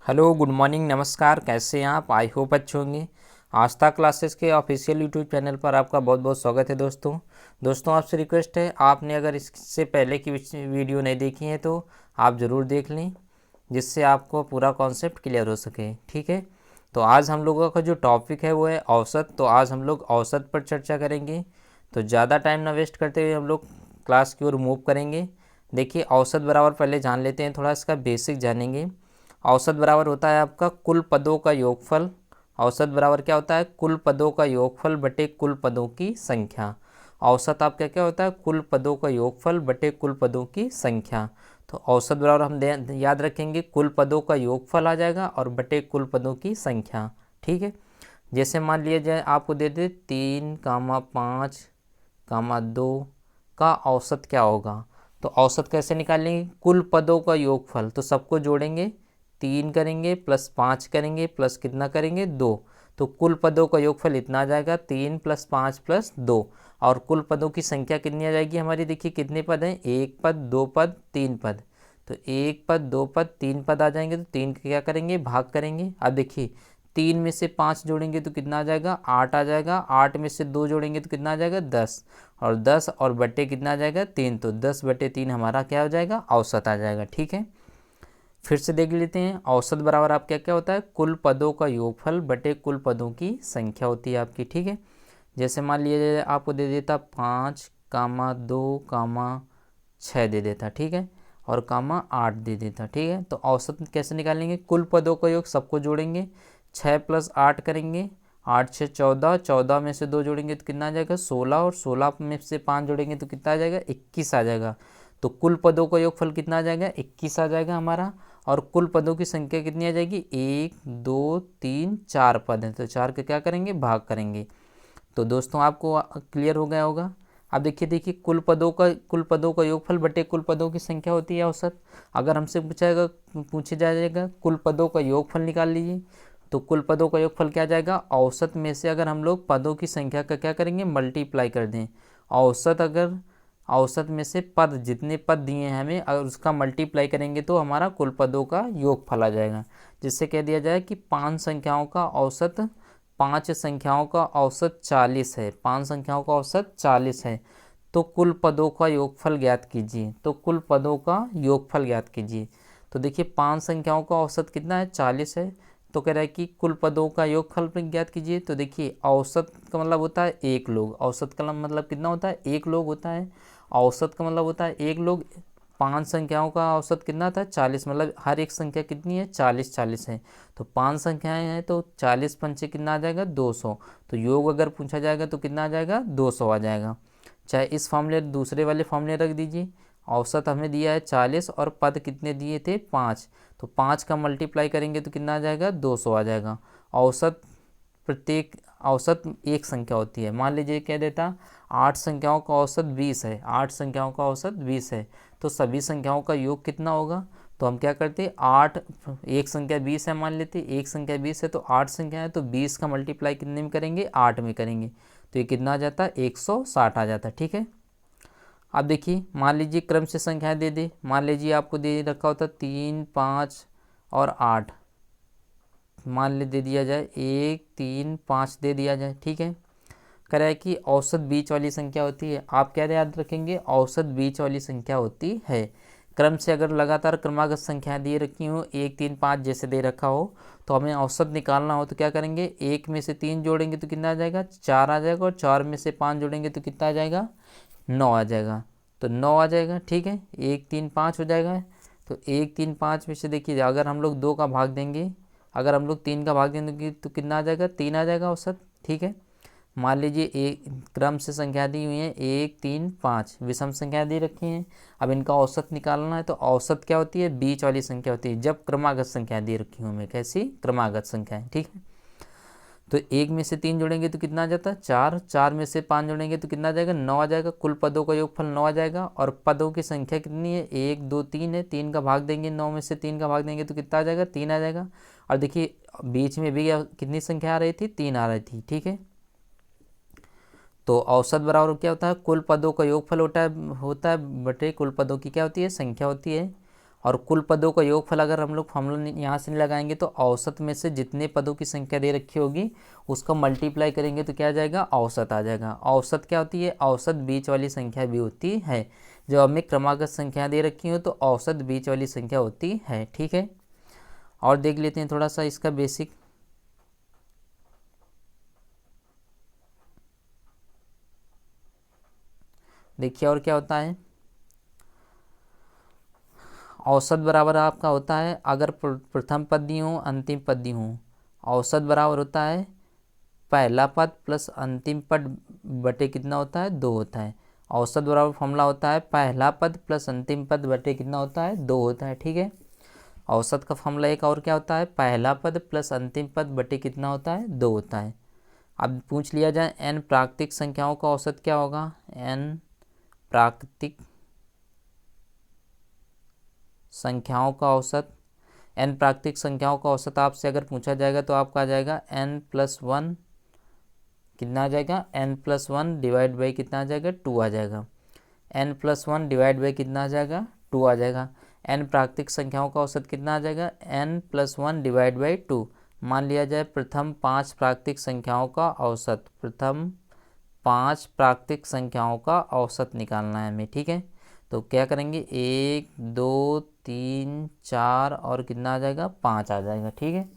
Hello, good morning, नमस्कार। कैसे हैं आप? आई होप अच्छे होंगे। आस्था क्लासेस के ऑफिशियल यूट्यूब चैनल पर आपका बहुत बहुत स्वागत है। दोस्तों आपसे रिक्वेस्ट है, आपने अगर इससे पहले की वीडियो नहीं देखी है तो आप ज़रूर देख लें, जिससे आपको पूरा कॉन्सेप्ट क्लियर हो सके। ठीक है, तो आज हम लोगों का जो टॉपिक है वो है औसत। तो आज हम लोग औसत पर चर्चा करेंगे। तो ज़्यादा टाइम ना वेस्ट करते हुए हम लोग क्लास की ओर मूव करेंगे। देखिए, औसत बराबर पहले जान लेते हैं, थोड़ा इसका बेसिक जानेंगे। औसत बराबर होता है आपका कुल पदों का योगफल। औसत बराबर क्या होता है? कुल पदों का योगफल बटे कुल पदों की संख्या। औसत आपका क्या होता है? कुल पदों का योगफल बटे कुल पदों की संख्या। तो औसत बराबर हम याद रखेंगे, कुल पदों का योगफल आ जाएगा और बटे कुल पदों की संख्या। ठीक है, जैसे मान लिया जाए आपको दे दे 3, 5, 2 का औसत क्या होगा। तो औसत कैसे निकालेंगे? कुल पदों का योगफल, तो सबको जोड़ेंगे, 3 करेंगे प्लस 5 करेंगे प्लस कितना करेंगे? 2। तो कुल पदों का योगफल इतना आ जाएगा, 3 प्लस 5 प्लस 2। और कुल पदों की संख्या कितनी आ जाएगी हमारी? देखिए कितने पद हैं, 1 पद, 2 पद, 3 पद। तो 1 पद, 2 पद, 3 पद आ जाएंगे, तो 3 का क्या करेंगे? भाग करेंगे। अब देखिए 3 में से 5 जोड़ेंगे तो कितना आ जाएगा? 8 आ जाएगा। 8 में से 2 जोड़ेंगे तो कितना आ जाएगा? 10। और 10 और बटे कितना आ जाएगा? 3। तो 10 बटे 3 हमारा क्या हो जाएगा? औसत आ जाएगा। ठीक है, फिर से देख लेते हैं। औसत बराबर आप क्या क्या होता है? कुल पदों का योगफल बटे कुल पदों की संख्या होती है आपकी। ठीक है, जैसे मान लिया जाए आपको दे देता 5, 2, 6 दे देता। ठीक है, और 8 दे देता। ठीक है, तो औसत कैसे निकालेंगे? कुल पदों का योग सबको जोड़ेंगे, 6 प्लस 8 करेंगे, 8 से 14, 14 में से 2 जोड़ेंगे तो कितना आ जाएगा? 16। और 16 में से 5 जोड़ेंगे तो कितना आ जाएगा? 21 आ जाएगा। तो कुल पदों का योगफल कितना आ जाएगा? 21 आ जाएगा हमारा। और कुल पदों की संख्या कितनी आ जाएगी? 1, 2, 3, 4 पद हैं, तो 4 का क्या करेंगे? भाग करेंगे। तो दोस्तों आपको क्लियर हो गया होगा। अब देखिए कुल पदों का योगफल बटे कुल पदों की संख्या होती है औसत। अगर हमसे पूछे जाएगा कुल पदों का योगफल निकाल लीजिए, तो कुल पदों का योगफल क्या जाएगा? औसत में से अगर हम लोग पदों की संख्या का क्या करेंगे? मल्टीप्लाई कर दें। औसत में से पद, जितने पद दिए हैं हमें, अगर उसका मल्टीप्लाई करेंगे तो हमारा कुल पदों का योगफल आ जाएगा। जिससे कह दिया जाए कि 5 संख्याओं का औसत 40 है। 5 संख्याओं का औसत 40 है। तो कुल पदों का योगफल ज्ञात कीजिए। तो कुल पदों का योगफल ज्ञात कीजिए। तो देखिए 5 संख्याओं का औसत कितना है? 40 है। तो कह रहा है कि कुल पदों का योगफल ज्ञात कीजिए। तो देखिए औसत का मतलब होता है एक लोग। औसत का मतलब कितना होता है? एक लोग होता है। औसत का मतलब होता है एक लोग। 5 संख्याओं का औसत कितना था? 40। मतलब हर एक संख्या कितनी है? 40 40 है। तो 5 संख्याएं हैं तो 40 पंचे कितना आ जाएगा? 200। तो योग अगर पूछा जाएगा तो कितना आ जाएगा? 200 आ जाएगा। चाहे इस फॉर्मूले दूसरे वाले फॉर्मूले रख दीजिए। औसत हमें दिया है 40 और पद कितने दिए थे? 5। तो 5 का मल्टीप्लाई करेंगे तो कितना आ जाएगा? 200 आ जाएगा। औसत प्रत्येक औसत एक संख्या होती है। मान लीजिए कह देता 8 संख्याओं का औसत 20 है। 8 संख्याओं का औसत 20 है, तो सभी संख्याओं का योग कितना होगा? तो हम क्या करते? 8, एक संख्या 20 है मान लेते, एक संख्या 20 है तो 8 संख्या है, तो 20 का मल्टीप्लाई कितने में करेंगे? 8 में करेंगे, तो ये कितना आ जाता है? 160 आ जाता है। ठीक है, अब देखिए मान लीजिए क्रम से संख्याएं दे दे। मान लीजिए आपको दे रखा होता 3, 5 और 8। मान ले दे दिया जाए 1, 3, 5 दे दिया जाए। ठीक है, कह रहा है कि औसत बीच वाली संख्या होती है। आप क्या याद रखेंगे? औसत बीच वाली संख्या होती है। क्रम से अगर लगातार क्रमागत संख्याएं दी रखी हो, 1, 3, 5 जैसे दे रखा हो, तो हमें औसत निकालना हो तो क्या करेंगे? 1 में से 3 जोड़ेंगे तो कितना आ जाएगा? 4 आ जाएगा। और 4 में से 5 जोड़ेंगे तो कितना आ जाएगा? 9 आ जाएगा। तो 9 आ जाएगा। ठीक है, 1, 3, 5 हो जाएगा। तो 1, 3, 5 में से देखिए अगर हम लोग 2 का भाग देंगे, अगर हम लोग 3 का भाग देंगे तो कितना आ जाएगा? 3 आ जाएगा औसत। ठीक है, मान लीजिए एक क्रम से संख्या दी हुई है 1, 3, 5 विषम संख्या दी रखी हैं। अब इनका औसत निकालना है, तो औसत क्या होती है? बीच वाली संख्या होती है जब क्रमागत संख्या दी रखी हूँ मैं। कैसी? क्रमागत संख्याएं। ठीक है, तो 1 में से 3 जोड़ेंगे तो कितना आ जाता है? 4। 4 में से 5 जोड़ेंगे तो कितना आ जाएगा? 9 आ जाएगा। कुल पदों का योगफल 9 आ जाएगा। और पदों की संख्या कितनी है? 1, 2, 3 है। 3 का भाग देंगे, 9 में से 3 का भाग देंगे तो कितना आ जाएगा? 3 आ जाएगा। और देखिए बीच में भी कितनी संख्या आ रही थी? 3 आ रही थी। ठीक है, तो औसत बराबर क्या होता है? कुल पदों का योगफल होता है बटे कुल पदों की क्या होती है? संख्या होती है। और कुल पदों का योगफल अगर हम लोग फॉर्मूला यहाँ से नहीं लगाएंगे तो औसत में से जितने पदों की संख्या दे रखी होगी उसका मल्टीप्लाई करेंगे तो क्या आ जाएगा, औसत आ जाएगा। औसत क्या होती है, औसत बीच वाली संख्या भी होती है। जब हमें क्रमागत संख्या दे रखी हो तो औसत बीच वाली संख्या होती है। ठीक है, और देख लेते हैं थोड़ा सा इसका बेसिक। देखिए और क्या होता है, औसत बराबर आपका होता है, अगर प्रथम पद दी हो अंतिम पद दी हो, औसत बराबर होता है पहला पद प्लस अंतिम पद बटे कितना होता है, 2 होता है। औसत बराबर फॉर्मूला होता है पहला पद प्लस अंतिम पद बटे कितना होता है, 2 होता है। ठीक है, औसत का फॉर्मूला एक और क्या होता है, पहला पद प्लस अंतिम पद बटे कितना होता है, 2 होता है। अब पूछ लिया जाए n प्राकृतिक संख्याओं का औसत क्या होगा, n प्राकृतिक संख्याओं का औसत, n प्राकृतिक संख्याओं का औसत आपसे अगर पूछा जाएगा तो आपका आ जाएगा n+1 कितना आ जाएगा, n+1 डिवाइड बाई कितना आ जाएगा, 2 आ जाएगा। n+1 डिवाइड बाई कितना आ जाएगा, 2 आ जाएगा। n प्राकृतिक संख्याओं का औसत कितना आ जाएगा, n+1 डिवाइड बाई 2। मान लिया जाए प्रथम 5 प्राकृतिक संख्याओं का औसत, प्रथम 5 प्राकृतिक संख्याओं का औसत निकालना है हमें। ठीक है, तो क्या करेंगे, 1 2 3 4 और कितना आ जाएगा, 5 आ जाएगा। ठीक है,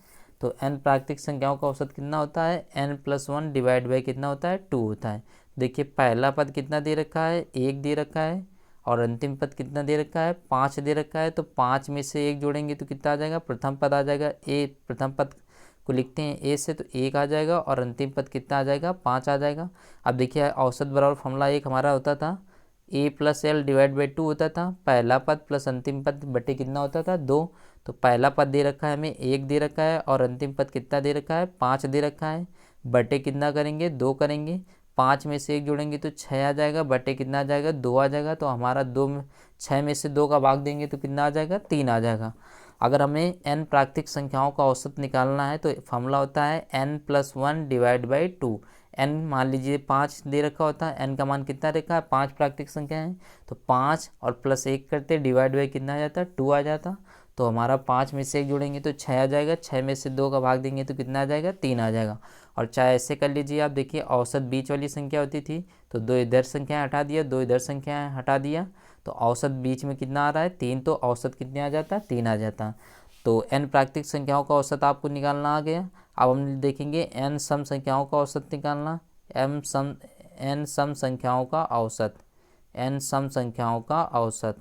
तो n प्राकृतिक संख्याओं का औसत कितना होता है, n+1 डिवाइड बाई कितना होता है, 2 होता है। देखिए पहला पद कितना दे रखा है, 1 दे रखा है, और अंतिम पद कितना दे रखा है, 5 दे रखा है। तो 5 में से 1 जोड़ेंगे तो कितना आ जाएगा, प्रथम पद आ जाएगा। प्रथम पद को लिखते हैं ए से, तो 1 आ जाएगा, और अंतिम पद कितना आ जाएगा, 5 आ जाएगा। अब देखिए औसत बराबर फॉर्मूला एक हमारा होता था a+l डिवाइड बाई 2 होता था, पहला पद प्लस अंतिम पद बटे कितना होता था, 2। तो पहला पद दे रखा है हमें 1 दे रखा है, और अंतिम पद कितना दे रखा है, 5 दे रखा है, बटे कितना करेंगे, 2 करेंगे। 5 में से 1 जोड़ेंगे तो 6 आ जाएगा, बटे कितना आ जाएगा, 2 आ जाएगा। तो हमारा 6 में से 2 का भाग देंगे तो कितना आ जाएगा, 3 आ जाएगा। अगर हमें n प्राकृतिक संख्याओं का औसत निकालना है तो फॉर्मूला होता है n+1 डिवाइड बाई 2। n मान लीजिए 5 दे रखा होता है, n का मान कितना रखा है, 5 प्राकृतिक संख्या है, तो 5 और प्लस 1 करते डिवाइड बाई कितना आ जाता, 2 आ जाता। तो हमारा 5 में से 1 जोड़ेंगे तो 6 आ जाएगा, 6 में से 2 का भाग देंगे तो कितना आ जाएगा, 3 आ जाएगा। और चाहे ऐसे कर लीजिए आप, देखिए औसत बीच वाली संख्या होती थी तो 2 इधर संख्या हटा दिया, 2 इधर संख्या हटा दिया, तो औसत बीच में कितना आ रहा है, 3, तो औसत कितने आ जाता, 3 आ जाता। तो n प्राकृतिक संख्याओं का औसत आपको निकालना आ गया। अब हम देखेंगे n सम संख्याओं का औसत निकालना, n सम संख्याओं का औसत, n सम संख्याओं का औसत,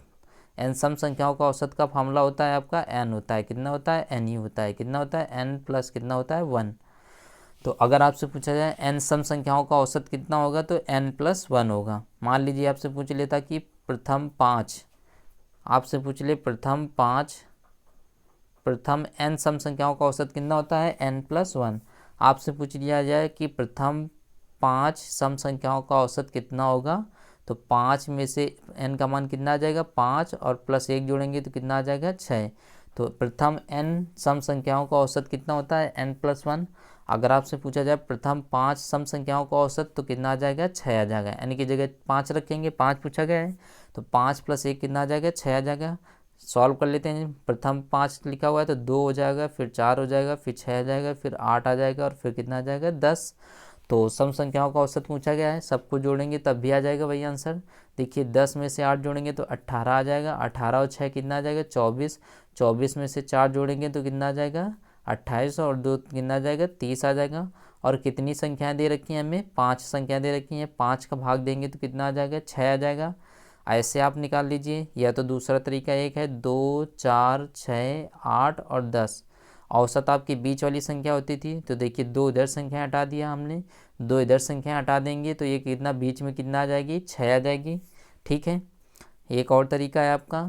n सम संख्याओं का औसत का फॉर्मूला होता है आपका n होता है, कितना होता है, n ही होता है, कितना होता है, n प्लस कितना होता है, 1। तो अगर आपसे पूछा जाए n सम संख्याओं का औसत कितना होगा तो n+1 होगा। मान लीजिए आपसे पूछ लेता कि प्रथम 5, आपसे पूछ ले प्रथम n सम संख्याओं का औसत कितना होता है, n+1। आपसे पूछ लिया जाए कि प्रथम 5 सम संख्याओं का औसत कितना होगा, तो 5 में से n का मान कितना आ जाएगा, 5 और प्लस 1 जोड़ेंगे तो कितना आ जाएगा, 6। तो प्रथम n सम संख्याओं का औसत कितना होता है, n+1। अगर आपसे पूछा जाए प्रथम 5 सम संख्याओं का औसत तो कितना आ जाएगा, 6 आ जाएगा, यानी कि जगह 5 रखेंगे, 5 पूछा गया है तो 5 + 1 कितना आ जाएगा, 6 आ जाएगा। सॉल्व कर लेते हैं, प्रथम 5 लिखा हुआ है तो 2 हो जाएगा, फिर 4 हो जाएगा, फिर 6 आ जाएगा, फिर 8 आ जाएगा, और फिर कितना आ जाएगा, 10। तो सम संख्याओं का औसत पूछा गया है, सबको जोड़ेंगे तब भी आ जाएगा वही आंसर। देखिए 10 में से 8 जोड़ेंगे तो 18 आ जाएगा, 18 और 6 कितना आ जाएगा, 24। 24 में से 4 जोड़ेंगे तो कितना आ जाएगा, 28, और 2 कितना आ जाएगा, 30 आ जाएगा। और कितनी संख्याएं दे रखी हैं हमें, 5 संख्या दे रखी हैं, 5 का भाग देंगे तो कितना आ जाएगा, 6 आ जाएगा। ऐसे आप निकाल लीजिए, या तो दूसरा तरीका एक है, 2 4 6 8 और 10। औसत आपकी बीच वाली संख्या होती थी, तो देखिए 2 इधर संख्या हटा दिया हमने, 2 इधर संख्या हटा देंगे तो ये कितना बीच में कितना आ जाएगी, 6 आ जाएगी। ठीक है, एक और तरीका है आपका,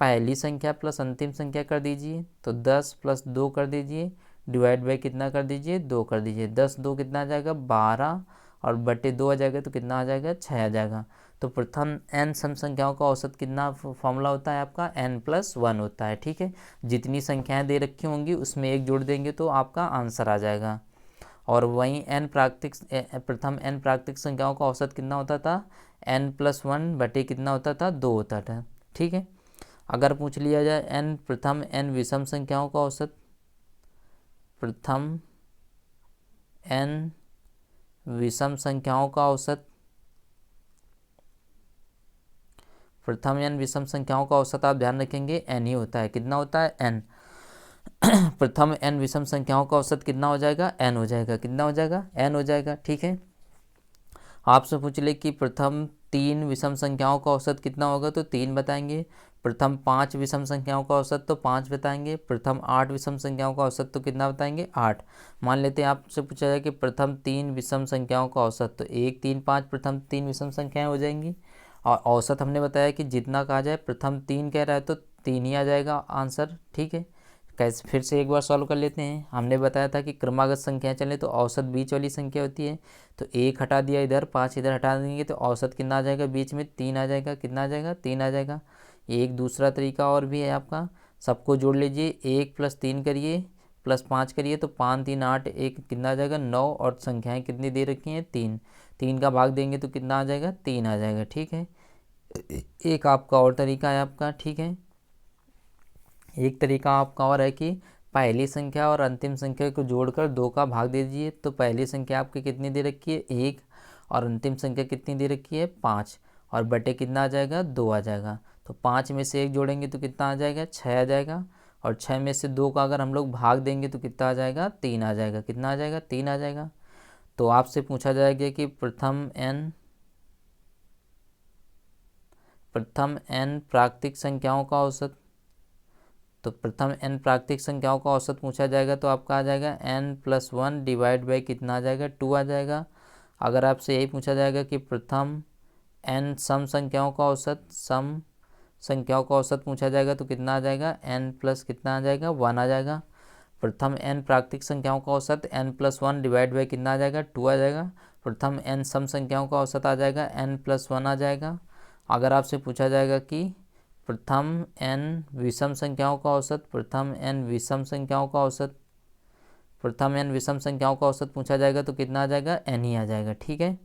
पहली संख्या प्लस अंतिम संख्या कर दीजिए, तो 10 + 2 कर दीजिए, डिवाइड बाई कितना कर दीजिए, 2 कर दीजिए। 10 2 कितना आ जाएगा, 12, और बटे 2 आ जाएगा तो कितना आ जाएगा, 6 आ जाएगा। तो प्रथम n सम संख्याओं का औसत कितना फॉर्मूला होता है आपका, n+1 होता है। ठीक है, जितनी संख्याएं दे रखी होंगी उसमें 1 जोड़ देंगे तो आपका आंसर आ जाएगा। और वहीं प्रथम n प्राकृतिक संख्याओं का औसत कितना होता था, n+1 बटे कितना होता था, 2 होता था। ठीक है, अगर पूछ लिया जाए n प्रथम n विषम संख्याओं का औसत, प्रथम n विषम संख्याओं का औसत, प्रथम n विषम संख्याओं का औसत आप ध्यान रखेंगे n ही होता है। कितना होता है? n। प्रथम n विषम संख्याओं का औसत कितना हो जाएगा? n हो जाएगा। कितना हो जाएगा? n हो जाएगा। ठीक है। आपसे पूछ ले कि प्रथम 3 विषम संख्याओं का औसत कितना होगा, तो 3 बताएंगे। प्रथम 5 विषम संख्याओं का औसत तो 5 बताएंगे। प्रथम 8 विषम संख्याओं का औसत तो कितना बताएंगे? 8। मान लेते हैं आपसे पूछा जाए कि प्रथम 3 विषम संख्याओं का औसत, तो 1 3 5 प्रथम 3 विषम संख्याएं हो जाएंगी। और औसत हमने बताया कि जितना कहा जाए, प्रथम 3 कह रहा है तो 3 ही आ जाएगा आंसर। ठीक है। कैसे, फिर से एक बार सॉल्व कर लेते हैं। हमने बताया था कि क्रमागत संख्या चले तो औसत बीच वाली संख्या होती है। तो 1 हटा दिया इधर, 5 इधर हटा देंगे तो औसत कितना आ जाएगा? बीच में 3 आ जाएगा। कितना आ जाएगा? 3 आ जाएगा। एक दूसरा तरीका और भी है आपका, सबको जोड़ लीजिए, 1 + 3 करिए + 5 करिए तो 5 3 8, एक कितना आ जाएगा? 9। और संख्याएं कितनी दे रखी हैं? 3। 3 का भाग देंगे तो कितना आ जाएगा? 3 आ जाएगा। ठीक है। एक आपका और तरीका है आपका। ठीक है। एक तरीका आपका और है कि पहली संख्या और अंतिम संख्या को जोड़कर 2 का भाग दे दीजिए। तो पहली संख्या आपकी कितनी दे रखी है? 1। और अंतिम संख्या कितनी दे रखी है? 5। और बटे कितना आ जाएगा? 2 आ जाएगा। तो 5 में से 1 जोड़ेंगे तो कितना आ जाएगा? 6 आ जाएगा। और 6 में से 2 का अगर हम लोग भाग देंगे तो कितना आ जाएगा? 3 आ जाएगा। कितना आ जाएगा? 3 आ जाएगा। तो आपसे पूछा जाएगा कि प्रथम n प्राकृतिक संख्याओं का औसत। तो प्रथम n प्राकृतिक संख्याओं का औसत पूछा जाएगा तो आपका आ जाएगा n+1 डिवाइड बाई कितना आ जाएगा? 2 आ जाएगा। अगर आपसे यही पूछा जाएगा कि प्रथम n सम संख्याओं का औसत, सम संख्याओं का औसत पूछा जाएगा तो कितना आ जाएगा? n+ कितना आ जाएगा? 1 आ जाएगा। प्रथम n प्राकृतिक संख्याओं का औसत n+1 डिवाइड बाई कितना आ जाएगा? 2 आ जाएगा। प्रथम n सम संख्याओं का औसत आ जाएगा n+1 आ जाएगा। अगर आपसे पूछा जाएगा कि प्रथम n विषम संख्याओं का औसत, प्रथम n विषम संख्याओं का औसत, प्रथम n विषम संख्याओं का औसत पूछा जाएगा तो कितना आ जाएगा? n ही आ जाएगा। ठीक है।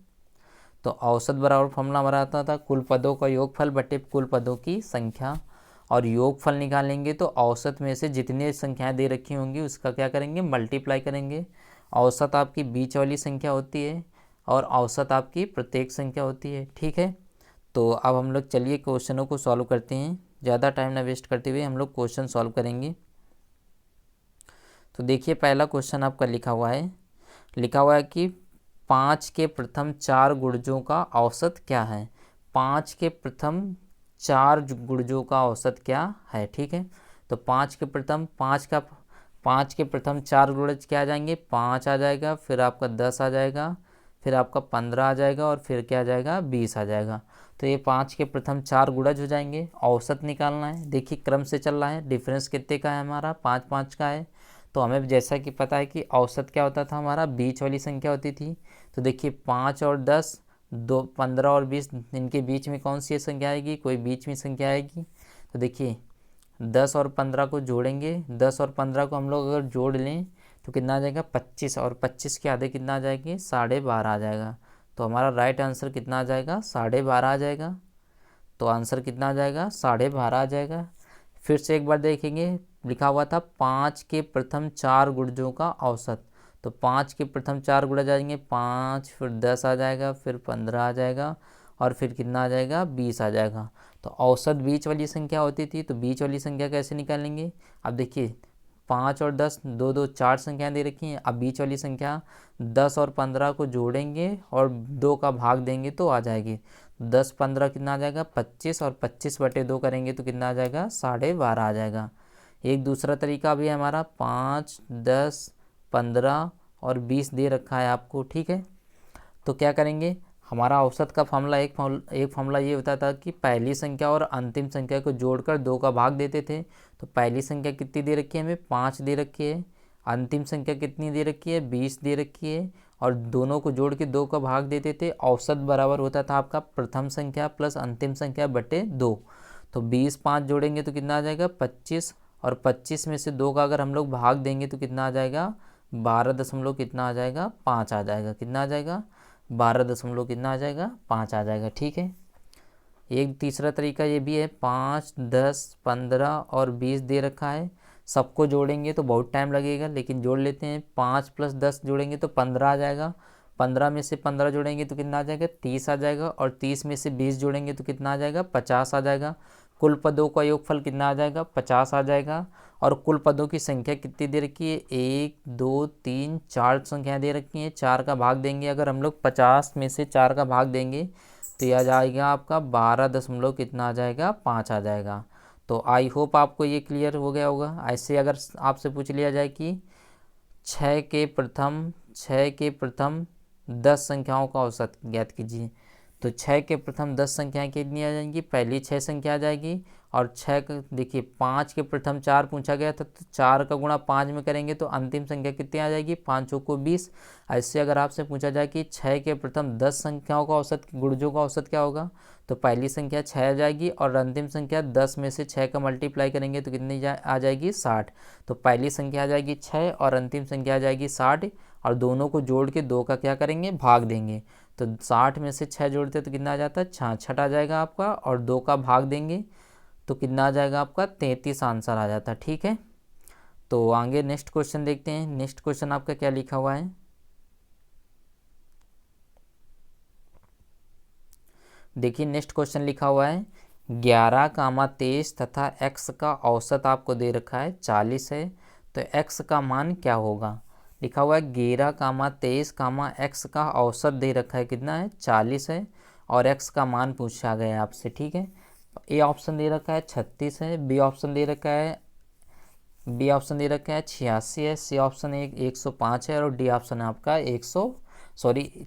तो औसत बराबर फॉर्मूला हमारा आता था कुल पदों का योगफल बटे कुल पदों की संख्या। और योगफल निकालेंगे तो औसत में से जितनी संख्याएं दे रखी होंगी उसका क्या करेंगे? मल्टीप्लाई करेंगे। औसत आपकी बीच वाली संख्या होती है और औसत आपकी प्रत्येक संख्या होती है। ठीक है। तो अब हम लोग चलिए क्वेश्चनों को सॉल्व करते हैं। ज़्यादा टाइम ना वेस्ट करते हुए हम लोग क्वेश्चन सॉल्व करेंगे। तो देखिए पहला क्वेश्चन आपका लिखा हुआ है कि 5 के प्रथम 4 गुणजों का औसत क्या है? 5 के प्रथम 4 गुणजों का औसत क्या है? ठीक है। तो 5 के प्रथम 4 गुणज क्या आ जाएंगे? 5 आ जाएगा, फिर आपका 10 आ जाएगा, फिर आपका 15 आ जाएगा और फिर क्या आ जाएगा? 20 आ जाएगा। तो ये 5 के प्रथम 4 गुणज हो जाएंगे। औसत निकालना है। देखिए क्रम से चल रहा है। डिफरेंस कितने का है हमारा? 5 5 का है। तो हमें जैसा कि पता है कि औसत क्या होता था हमारा? बीच वाली संख्या होती थी। तो देखिए 5 और 10, 2 15 और 20, इनके बीच में कौन सी संख्या आएगी? कोई बीच में संख्या आएगी। तो देखिए 10 और 15 को जोड़ेंगे। 10 और 15 को हम लोग अगर जोड़ लें तो कितना आ जाएगा? 25। और 25 के आधे कितना आ जाएगी? 12.5 आ जाएगा। तो हमारा राइट आंसर कितना आ जाएगा? 12.5 आ जाएगा। तो आंसर कितना आ जाएगा? 12.5 आ जाएगा। फिर से एक बार देखेंगे, लिखा हुआ था 5 के प्रथम 4 गुणजों का औसत। तो 5 के प्रथम 4 गुणज आ जाएंगे, 5, फिर 10 आ जाएगा, फिर 15 आ जाएगा और फिर कितना आ जाएगा? 20 आ जाएगा। तो औसत बीच वाली संख्या होती थी। तो बीच वाली संख्या कैसे निकालेंगे? अब देखिए 5 और 10, 2 2 4 संख्याएं दे रखी हैं। अब बीच वाली संख्या 10 और 15 को जोड़ेंगे और 2 का भाग देंगे तो आ जाएगी। 10 15 कितना आ जाएगा? 25। और 25 बटे 2 करेंगे तो कितना आ जाएगा? 12.5 आ जाएगा। एक दूसरा तरीका भी है हमारा, 5 10 15 और 20 दे रखा है आपको। ठीक है। तो क्या करेंगे? हमारा औसत का फॉर्मूला एक फॉर्मूला ये होता था कि पहली संख्या और अंतिम संख्या को जोड़कर 2 का भाग देते थे। तो पहली संख्या कितनी दे रखी है हमें? 5 दे रखी है। अंतिम संख्या कितनी दे रखी है? 20 दे रखी है। और दोनों को जोड़ के 2 का भाग देते थे। औसत बराबर होता था आपका प्रथम संख्या प्लस अंतिम संख्या बटे 2। तो 20 5 जोड़ेंगे तो कितना आ जाएगा? 25। और 25 में से 2 का अगर हम लोग भाग देंगे तो कितना आ जाएगा? 12 दशमलव कितना आ जाएगा? 5 आ जाएगा। कितना आ जाएगा? 12 दशमलव कितना आ जाएगा? 5 आ जाएगा। ठीक है। एक तीसरा तरीका ये भी है, 5, 10, 15 और 20 दे रखा है। सबको जोड़ेंगे तो बहुत टाइम लगेगा, लेकिन जोड़ लेते हैं। 5 + 10 जोड़ेंगे तो 15 आ जाएगा। 15 में से 15 जोड़ेंगे तो कितना आ जाएगा, 30 आ जाएगा। और 30 में से 20 जोड़ेंगे तो कितना आ जाएगा, 50 आ जाएगा। कुल पदों का योगफल कितना आ जाएगा, 50 आ जाएगा। और कुल पदों की संख्या कितनी दे रखी है, 1, 2, 3, 4 संख्याएं दे रखी हैं। 4 का भाग देंगे अगर हम लोग, 50 में से 4 का भाग देंगे तो यह आ जाएगा आपका 12 दशमलव कितना आ जाएगा, 5 आ जाएगा। तो आई होप आपको ये क्लियर हो गया होगा। ऐसे अगर आपसे पूछ लिया जाए कि 6 के प्रथम 10 संख्याओं का औसत ज्ञात कीजिए, तो 6 के प्रथम 10 संख्याएं कितनी आ जाएंगी, पहली 6 संख्या आ जाएगी। और 6 देखिए 5 के प्रथम 4 पूछा गया था, तो 4 का गुणा 5 में करेंगे तो अंतिम संख्या कितनी आ जाएगी, 5 को 20। ऐसे अगर आपसे पूछा जाए कि 6 के प्रथम 10 संख्याओं का औसत, गुणजों का औसत क्या होगा, तो पहली संख्या 6 आ जाएगी और अंतिम संख्या 10 में से 6 का मल्टीप्लाई करेंगे तो कितनी आ जाएगी, 60। तो पहली संख्या आ जाएगी 6 और अंतिम संख्या आ जाएगी 60, और दोनों को जोड़ के 2 का क्या करेंगे, भाग देंगे। तो 60 में से 6 जोड़ते तो कितना आ जाता है, 66 आ जाएगा आपका। और 2 का भाग देंगे तो कितना आ जाएगा आपका, 33 आंसर आ जाता है। ठीक है, तो आगे नेक्स्ट क्वेश्चन देखते हैं। नेक्स्ट क्वेश्चन आपका क्या लिखा हुआ है, देखिए नेक्स्ट क्वेश्चन लिखा हुआ है 11, 23 तथा x का औसत आपको दे रखा है 40 है, तो x का मान क्या होगा। लिखा हुआ है 11, 23, x का औसत दे रखा है कितना है, 40 है, और x का मान पूछा गया है आपसे। ठीक है, ए ऑप्शन दे रखा है 36 है, बी ऑप्शन दे रखा है 86 है, सी ऑप्शन 105 है, और डी ऑप्शन है आपका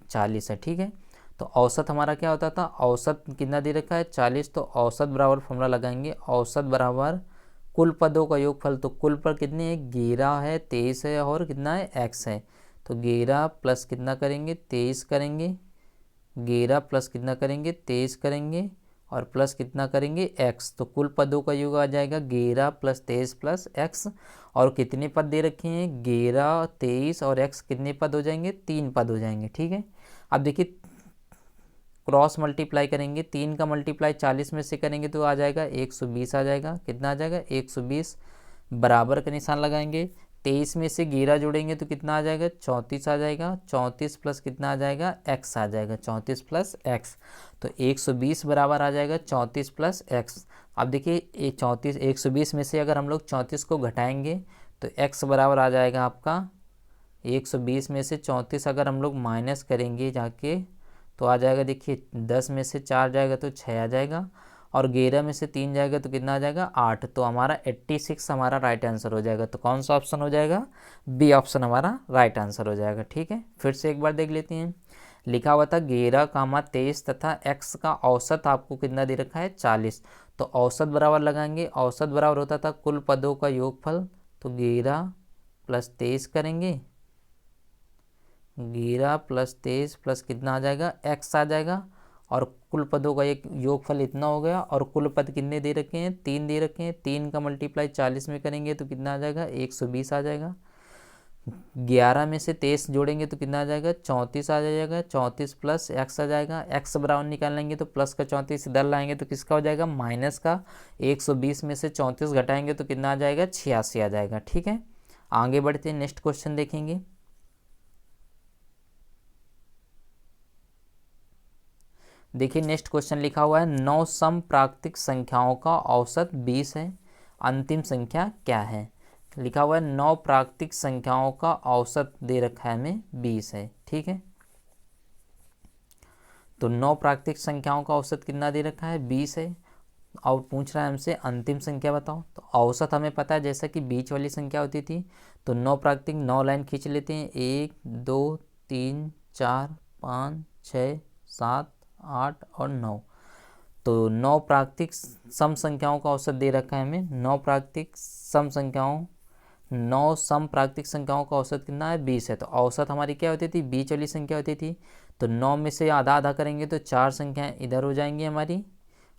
40 है। ठीक है, तो औसत हमारा क्या होता था, औसत कितना दे रखा है, 40। तो औसत बराबर फॉर्मूला लगाएंगे, औसत बराबर कुल पदों का योगफल। तो कुल पर कितने है, 11 है, 23 है, और कितना है, x है। तो 11 प्लस कितना करेंगे, 23 करेंगे। 11 प्लस कितना करेंगे, 23 करेंगे, और प्लस कितना करेंगे, x। तो कुल पदों का योग आ जाएगा 11 + 23 + x। और कितने पद दे रखे हैं, 11, 23 और x, कितने पद हो जाएंगे, 3 पद हो जाएंगे। ठीक है, अब देखिए क्रॉस मल्टीप्लाई करेंगे, 3 का मल्टीप्लाई 40 में से करेंगे तो आ जाएगा 120 आ जाएगा। कितना आ जाएगा, 120। बराबर का निशान लगाएंगे, 23 में से 11 जोड़ेंगे तो कितना आ जाएगा, 34 आ जाएगा। 34 प्लस कितना आ जाएगा, x आ जाएगा, 34 + x। तो 120 बराबर आ जाएगा 34 + x। अब देखिए ये 34, 120 में से अगर हम लोग 34 को घटाएंगे तो x बराबर आ जाएगा आपका 120 में से 34 अगर हम लोग माइनस करेंगे जाके तो आ जाएगा, देखिए 10 में से 4 जाएगा तो 6 आ जाएगा, और 11 में से 3 जाएगा तो कितना आ जाएगा, 8। तो हमारा 86 हमारा राइट आंसर हो जाएगा। तो कौन सा ऑप्शन हो जाएगा, बी ऑप्शन हमारा राइट आंसर हो जाएगा। ठीक है, फिर से एक बार देख लेते हैं। लिखा हुआ था 11, 23 तथा x का औसत आपको कितना दे रखा है, 40। तो औसत बराबर लगाएंगे, औसत बराबर होता था कुल पदों का योगफल। तो 11 + 23 करेंगे, 11 + 23 प्लस कितना आ जाएगा, x आ जाएगा। और कुल पदों का एक योगफल इतना हो गया, और कुल पद कितने दे रखे हैं, 3 दे रखे हैं। 3 का मल्टीप्लाई 40 में करेंगे तो कितना आ जाएगा, 120 आ जाएगा। 11 में से 23 जोड़ेंगे तो कितना आ जाएगा, 34 आ जाएगा। 34 + x आ जाएगा, x बराबर निकालेंगे तो प्लस का 34 इधर लाएंगे तो किसका हो जाएगा, माइनस का। 120 में से 34 घटाएंगे तो कितना आ जाएगा, 86 आ जाएगा। ठीक है, आगे बढ़ते हैं, नेक्स्ट क्वेश्चन देखेंगे। देखिए नेक्स्ट क्वेश्चन लिखा हुआ है 9 समप्राकृतिक संख्याओं का औसत 20 है, अंतिम संख्या क्या है। लिखा हुआ है 9 प्राकृतिक संख्याओं का औसत दे रखा है हमें 20 है। ठीक है, तो 9 प्राकृतिक संख्याओं का औसत कितना दे रखा है, 20 है, और पूछ रहा है हमसे अंतिम संख्या बताओ। तो औसत हमें पता है जैसा कि बीच वाली संख्या होती थी। तो 9 प्राकृतिक, 9 लाइन खींच लेते हैं, 1, 2, 3, 4, 5, 6, 7, 8 और 9। तो 9 प्राकृतिक सम संख्याओं का औसत दे रखा है हमें। 9 प्राकृतिक सम संख्याओं, 9 सम प्राकृतिक संख्याओं का औसत कितना है, 20 है। तो औसत हमारी क्या होती थी, बीच वाली संख्या होती थी। तो 9 में से आधा आधा करेंगे तो 4 संख्याएं इधर हो जाएंगी हमारी,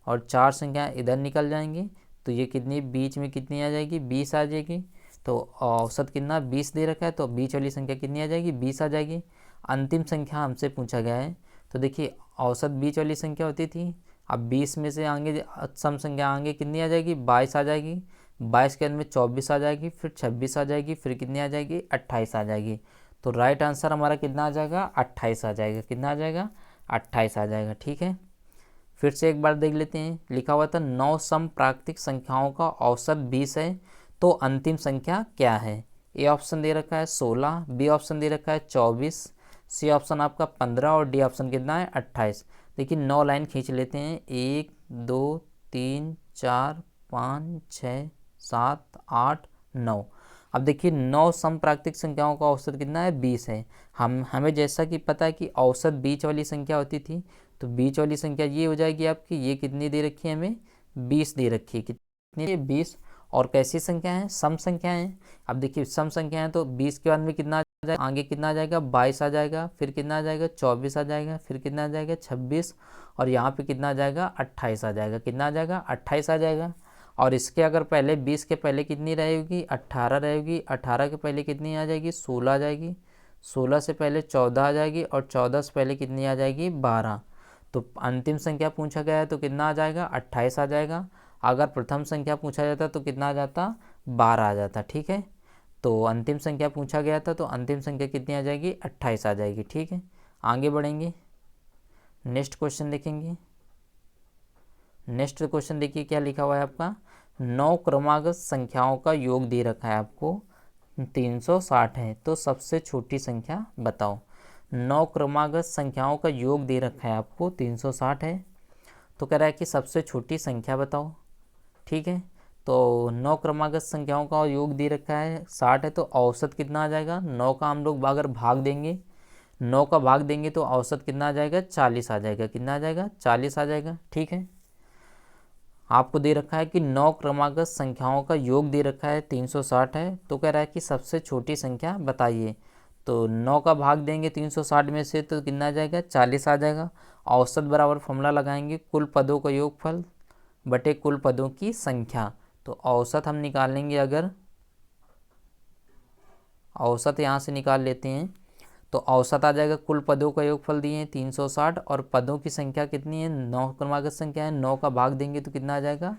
और 4 संख्याएं इधर निकल जाएंगी। तो ये कितनी बीच में कितनी आ जाएगी, 20 आ जाएगी। तो औसत कितना 20 दे रखा है, तो बीच वाली संख्या कितनी आ जाएगी, 20 आ जाएगी। अंतिम संख्या हमसे पूछा गया है। तो देखिए औसत बीच वाली संख्या होती थी, अब 20 में से आगे सम संख्या आगे कितनी आ जाएगी, 22 आ जाएगी। 22 के अंदर में 24 आ जाएगी, फिर 26 आ जाएगी, फिर कितनी आ जाएगी, 28 आ जाएगी। तो राइट आंसर हमारा कितना आ जाएगा, 28 आ जाएगा। कितना आ जाएगा, 28 आ जाएगा। ठीक है, फिर से एक बार देख लेते हैं। लिखा हुआ था 9 सम प्राकृतिक संख्याओं का औसत 20 है, तो अंतिम संख्या क्या है। ए ऑप्शन दे रखा है 16, बी ऑप्शन दे रखा है 24, सी ऑप्शन आपका 15 और डी ऑप्शन कितना है, 28। देखिए 9 लाइन खींच लेते हैं, 1 2 3 4 5 6 7 8 9। अब देखिए 9 सम प्राकृतिक संख्याओं का औसत कितना है, 20 है। हमें जैसा कि पता है कि औसत बीच वाली संख्या होती थी, तो बीच वाली संख्या ये हो जाएगी आपकी, ये कितनी दे रखी है हमें, 20 दे रखी है। कितनी, 20। और कैसी संख्या है, सम संख्या है। अब देखिए सम संख्या है तो 20 के बाद में कितना आ जाएगा, आगे कितना आ जाएगा, 22 आ जाएगा, फिर कितना आ जाएगा, 24 आ जाएगा, फिर कितना आ जाएगा, 26, और यहाँ पे कितना आ जाएगा, 28 आ जाएगा। कितना आ जाएगा, 28 आ जाएगा। और इसके अगर पहले 20 के पहले कितनी रहेगी, 18 रहेगी। 18 के पहले कितनी आ जाएगी, 16 आ जाएगी। 16 से पहले 14 आ जाएगी, और 14 से पहले कितनी आ जाएगी, 12। तो अंतिम संख्या पूछा गया है तो कितना आ जाएगा, 28 आ जाएगा। अगर प्रथम संख्या पूछा जाता तो कितना आ जाता, 12 आ जाता। ठीक है, तो अंतिम संख्या पूछा गया था तो अंतिम संख्या कितनी आ जाएगी, 28 आ जाएगी। ठीक है, आगे बढ़ेंगे, नेक्स्ट क्वेश्चन देखेंगे। नेक्स्ट क्वेश्चन देखिए क्या लिखा हुआ है आपका, 9 क्रमागत संख्याओं का योग दे रखा है आपको, 360 है, तो सबसे छोटी संख्या बताओ। 9 क्रमागत संख्याओं का योग दे रखा है आपको, 360 है, तो कह रहा है कि सबसे छोटी संख्या बताओ। ठीक है, तो 9 क्रमागत संख्याओं का योग दे रखा है, 60 है, तो औसत कितना आ जाएगा, 9 का हम लोग अगर भाग देंगे, 9 का भाग देंगे तो औसत कितना आ जाएगा, 40 आ जाएगा। कितना आ जाएगा, 40 आ जाएगा। ठीक है, आपको दे रखा है कि 9 क्रमागत संख्याओं का योग दे रखा है, 360 है, तो कह रहा है कि सबसे छोटी संख्या बताइए। तो 9 का भाग देंगे 360 में से तो कितना आ जाएगा, 40 आ जाएगा। औसत बराबर फॉर्मूला लगाएंगे, कुल पदों का योगफल बटे कुल पदों की संख्या। तो औसत हम निकालेंगे, अगर औसत यहाँ से निकाल लेते हैं तो औसत आ जाएगा, कुल पदों का योगफल दिए हैं 360, और पदों की संख्या कितनी है, 9 क्रमागत संख्या है, 9 का भाग देंगे तो कितना आ जाएगा,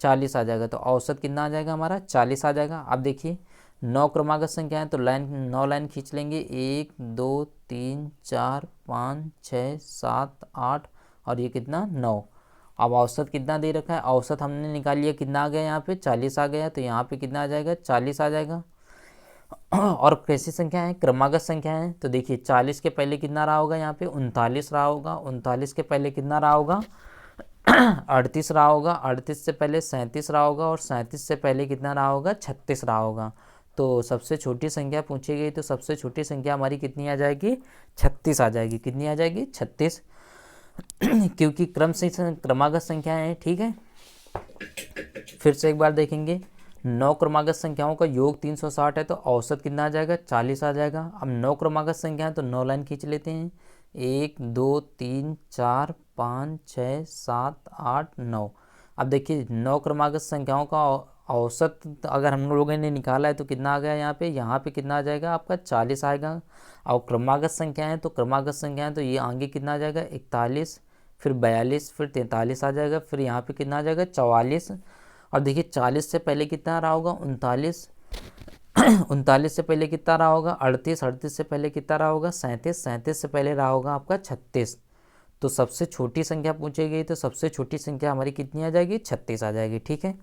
40 आ जाएगा। तो औसत कितना आ जाएगा हमारा, 40 आ जाएगा। अब देखिए 9 क्रमागत संख्या है तो 9 लाइन खींच लेंगे, 1 2 3 4 5 6 7 8, और ये कितना, 9। अब औसत कितना दे रखा है, औसत हमने निकाल लिया, कितना आ गया यहाँ पे, 40 आ गया। तो यहाँ पे कितना आ जाएगा, 40 आ जाएगा। और कैसी संख्या है, क्रमागत संख्या है, तो देखिए 40 के पहले कितना रहा होगा, यहाँ पे 39 रहा होगा। 39 के पहले कितना रहा होगा, 38 रहा होगा। 38 से पहले 37 रहा होगा, और 37 से पहले कितना रहा होगा, 36 रहा होगा। तो सबसे छोटी संख्या पूछी गई, तो सबसे छोटी संख्या हमारी कितनी आ जाएगी, 36 आ जाएगी। कितनी आ जाएगी, 36, क्योंकि क्रमागत संख्या है। ठीक है, फिर से एक बार देखेंगे, 9 क्रमागत संख्याओं का योग 360 है, तो औसत कितना आ जाएगा, 40 आ जाएगा। अब 9 क्रमागत संख्या है तो 9 लाइन खींच लेते हैं, 1 2 3 4 5 6 7 8 9। अब देखिए 9 क्रमागत संख्याओं का औसत अगर हम लोगों ने निकाला है तो कितना आ गया, यहाँ पे कितना आ जाएगा आपका, 40 आएगा। और क्रमागत संख्या है तो क्रमागत संख्या है तो ये आगे कितना आ जाएगा, 41, फिर 42, फिर 43 आ जाएगा, फिर यहाँ पे कितना आ जाएगा, 44। और देखिए 40 से पहले कितना रहा होगा, 39। 39 से पहले कितना रहा होगा, 38। 38 से पहले कितना रहा होगा, 37। 37 से पहले रहा होगा आपका 36। तो सबसे छोटी संख्या पूछी गई, तो सबसे छोटी संख्या हमारी कितनी आ जाएगी, 36 आ जाएगी। ठीक है,